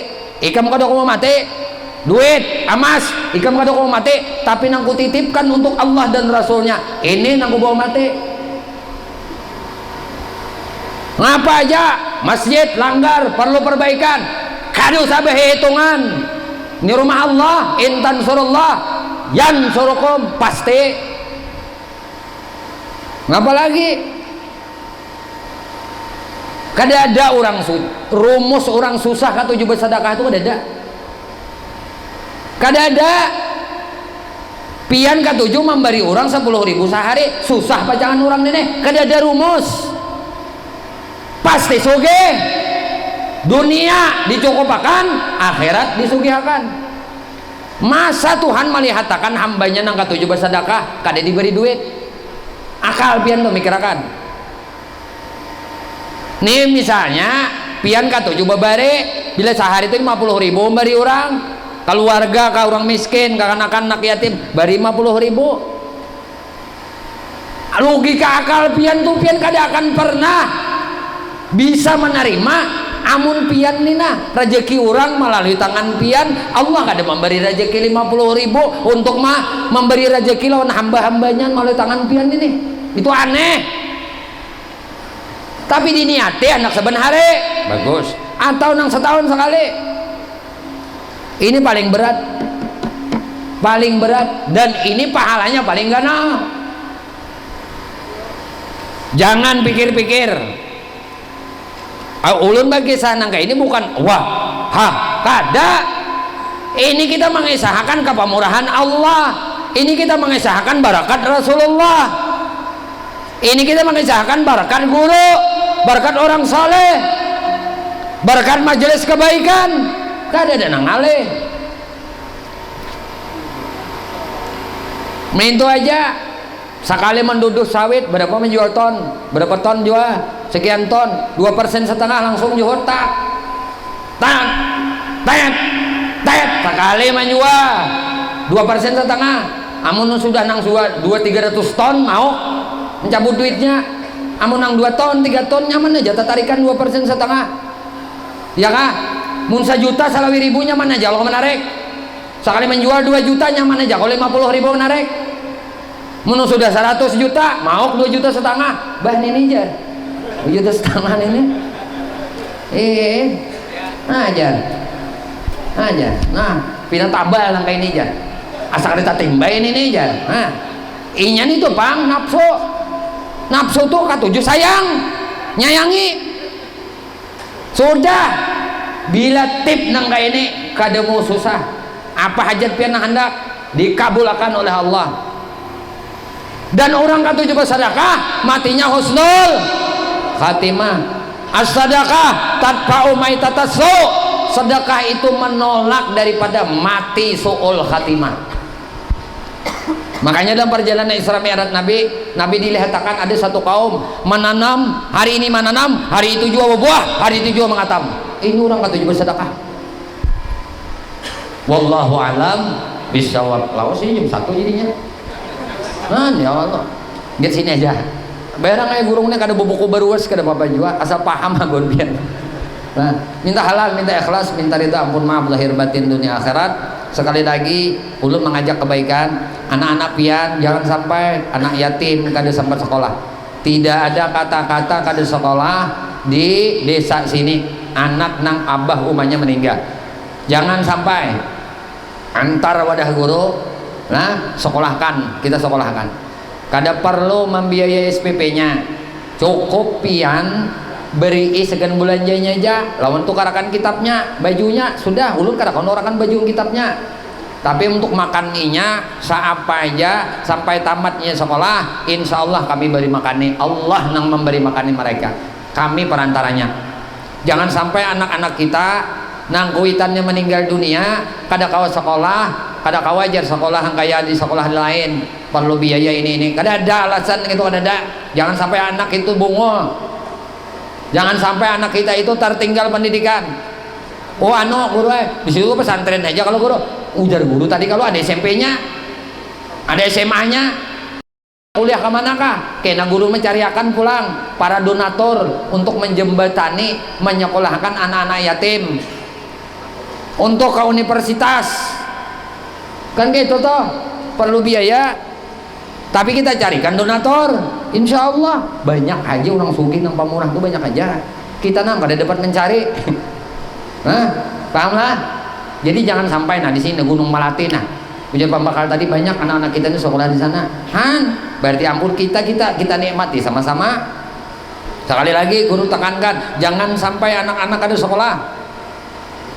ikam kada ko mati duit amas ikam kada ko mati tapi nang kutitipkan untuk Allah dan Rasulnya ini nang ko bawa mati ngapa aja masjid langgar perlu perbaikan kadu sabeh hitungan ini rumah Allah intan surullah yan surukum pasti ngapa lagi kada ada orang rumus orang susah katuju bersedekah itu kada ada pian katuju memberi orang 10.000 sehari susah pacangan orang ini kada ada rumus pasti sugih dunia dicukupakan akhirat disugihakan masa Tuhan melihatakan hambanya nang katuju bersedekah kada diberi duit akal pian tuh mikirakan nih misalnya pian katuju babare bila sehari itu 50.000 beri orang keluarga ke orang miskin ke anak-anak yatim beri 50.000 logika akal pian tuh pian kada akan pernah bisa menerima amun pian nina rezeki orang melalui tangan pian Allah kada memberi rezeki 50.000 untuk memberi rezeki lawan hamba-hambanya melalui tangan pian ini itu aneh tapi diniati anak saben hari bagus atau nang setahun sekali ini paling berat dan ini pahalanya paling ganal jangan pikir-pikir ulun bagi sanangka ini bukan kada ini kita mengisahkan kepemurahan Allah Ini kita mengisahkan barakat Rasulullah. Ini kita mengisahkan barakat guru, barakat orang saleh, barakat majelis kebaikan. Kada ada nang alih. Mintu aja sekali menduduk sawit berapa menjual ton, berapa ton jual, sekian ton, 2,5% langsung jual tak sekali menjual 2,5%. Amun sudah nang 200-300 ton mau mencabut duitnya. Amun nang 2 ton 3 ton nyaman aja tarikan 2,5%. Ya kah? Mun 1 juta salawi ribunya mana aja kalau menarik. Sekali menjual 2 juta nyaman aja kalau 50.000 menarik. Mun sudah 100 juta mau 2,5 juta. Bah ini aja 2,5 juta ini. Aja. Nah, pindah tabal nang kayak ini aja. Asal kita timbain ini aja. Nah, inya itu pang nafsu. Nafsu tuh katuju sayang, nyayangi. Sudah, bila tip nang kayak ini kada mau susah. Apa hajat pian hendak dikabulkan oleh Allah. Dan orang katuju bersedekah matinya husnul khatimah. As-sadaqah tadfa'u maitatas su'. Sedekah itu menolak daripada mati su'ul khatimah. Makanya dalam perjalanan Isra Mi'raj Nabi dilihatkan ada satu kaum menanam, hari ini menanam, hari itu juga berbuah, hari itu juga mengatam. Ini orang katuju bersedekah. Wallahu alam bisawab. Lawas ini jam 1 jadinya. Nah, ya Allah. Get sini aja. Barang aya gurungnya kada bubuku baruas kada apa juga asal paham agon pian. Nah, minta halal, minta ikhlas, minta ridha, ampun maaf lahir batin dunia akhirat. Sekali lagi ulun mengajak kebaikan, anak-anak pian jangan sampai anak yatim kada sampai sekolah. Tidak ada kata-kata kada sekolah di desa sini. Anak nang abah umahnya meninggal. Jangan sampai antar wadah guru, nah sekolahkan, kita sekolahkan. Kada perlu membiayai SPP-nya, cukup pian beri segan belanjanya aja, lawan tukarakan kitabnya, bajunya sudah, ulun karakan orakan baju kitabnya. Tapi untuk makaninya seapa aja sampai tamatnya sekolah, insya Allah kami beri makani. Allah nang memberi makani mereka, kami perantaranya. Jangan sampai anak-anak kita nang kuitannya meninggal dunia kada kawa sekolah, kada kawa ajar sekolah yang kaya di sekolah lain, perlu biaya ini kada ada alasan itu, kada ada. Jangan sampai anak itu bungo. Jangan sampai anak kita itu tertinggal pendidikan. Oh guru di situ pesantren aja kalau guru. Ujar guru tadi kalau ada SMP-nya, ada SMA-nya, kuliah ke manakah? Kena guru mencariakan pulang para donatur untuk menjembatani menyekolahkan anak-anak yatim untuk ke universitas. Kan gitu toh, perlu biaya. Tapi kita carikan donatur, insya Allah banyak aja orang sugih nang pamurah tuh banyak aja. Kita nang kada dapat mencari, nah, pahamlah. Jadi jangan sampai di sini Gunung Melati ujar pembakal tadi banyak anak-anak kita ini sekolah di sana. Berarti ampun kita nikmati sama-sama. Sekali lagi guru tekankan, jangan sampai anak-anak ada sekolah.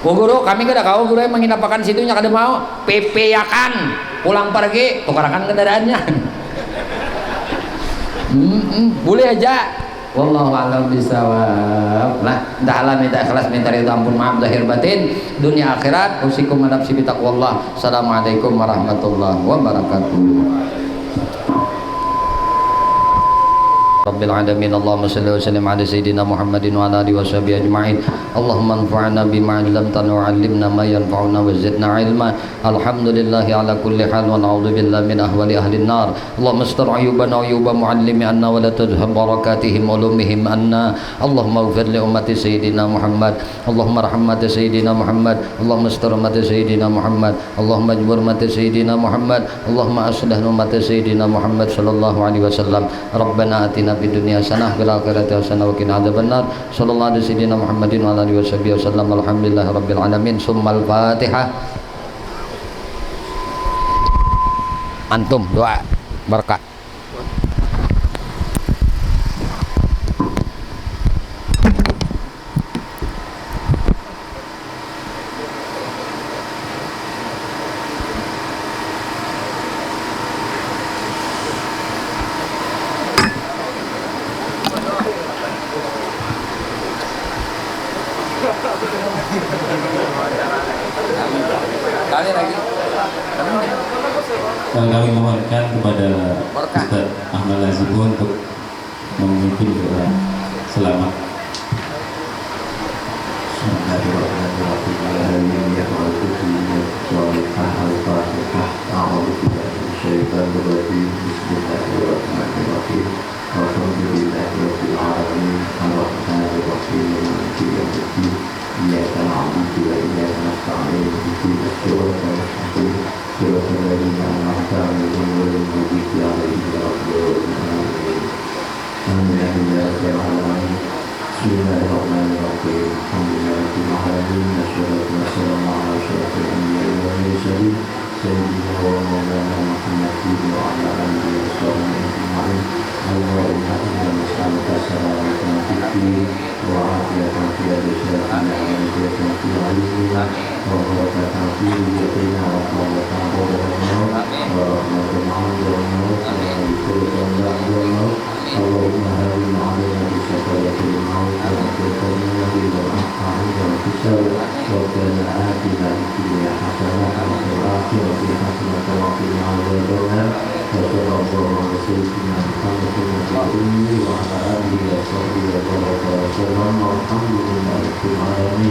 Guru kami kada kau guru yang menginapakan situnya kada mau, PP yakan pulang pergi tukarakan kendaraannya. Boleh aja. Wallahu a'lam bishawab. Nah, minta halal, minta ikhlas, minta ridha, ampun maaf lahir batin dunia akhirat. Usikum nafsi bi taqwallah. Assalamualaikum warahmatullahi wabarakatuh. Rabbil alamin. Allahumma shalli wa sallim ala sayyidina Muhammadin wa ala alihi washabihi ajma'in. Allahumma anfa'na bima 'allamtana wa 'allimna ma yanfa'una wa zidna 'ilma. Alhamdulillahi ala kulli hal wa na'udzu billahi min ahwali ahli an-nar. Allahumma astur 'uyubana 'uyuba mu'allimi anna wa la tadhhab barakatihim ulumihim anna. Allahumma ighfir li ummati sayyidina Muhammad. Allahumma rahmati sayyidina Muhammad. Allahumma astur ummati sayyidina Muhammad. Allahumma ajbur ummati sayyidina Muhammad. Allahumma aslih ummati sayyidina Muhammad sallallahu alaihi wasallam. Rabbana atina fid dunya hasanah fil akhirati hasanah wa qina adzabannar. Sallallahu alaihi sayyidina Muhammadin wa ala alihi wasallam. Alhamdulillahi rabbil alamin. Summal Fatihah. Antum doa berkah. Kami mohonkan kepada Ustaz Ahmad Lazibu untuk memimpin doa selamat. Bismillahirrahmanirrahim. Alhamdulillahirrahmanirrahim. Wassalatu wassalamu ala asyrafil anbiya'i wal mursalin sayyidina wa maulana Muhammadin wa ala alihi wa sahbihi ajma'in. Allahumma inna nas'aluka salamatan fid din wa afiyatan fil jasadi wa najatan fil ilmi wa barakatan fil yaqina wa rahmatan wa rahmatan wa rahmatan wa rahmatan. Allahumma hawwin 'alaina bi shafaatil maut wa aqimna bil ahqan wa fisal wa qina atina fid dunya hasanatan wa fil akhirati hasanatan wa qina adzabannar wa sallallahu ala sayyidina Muhammadin wa ala alihi wa sahbihi wa baraka wa sallam. Alhamdulillahi rabbil alamin.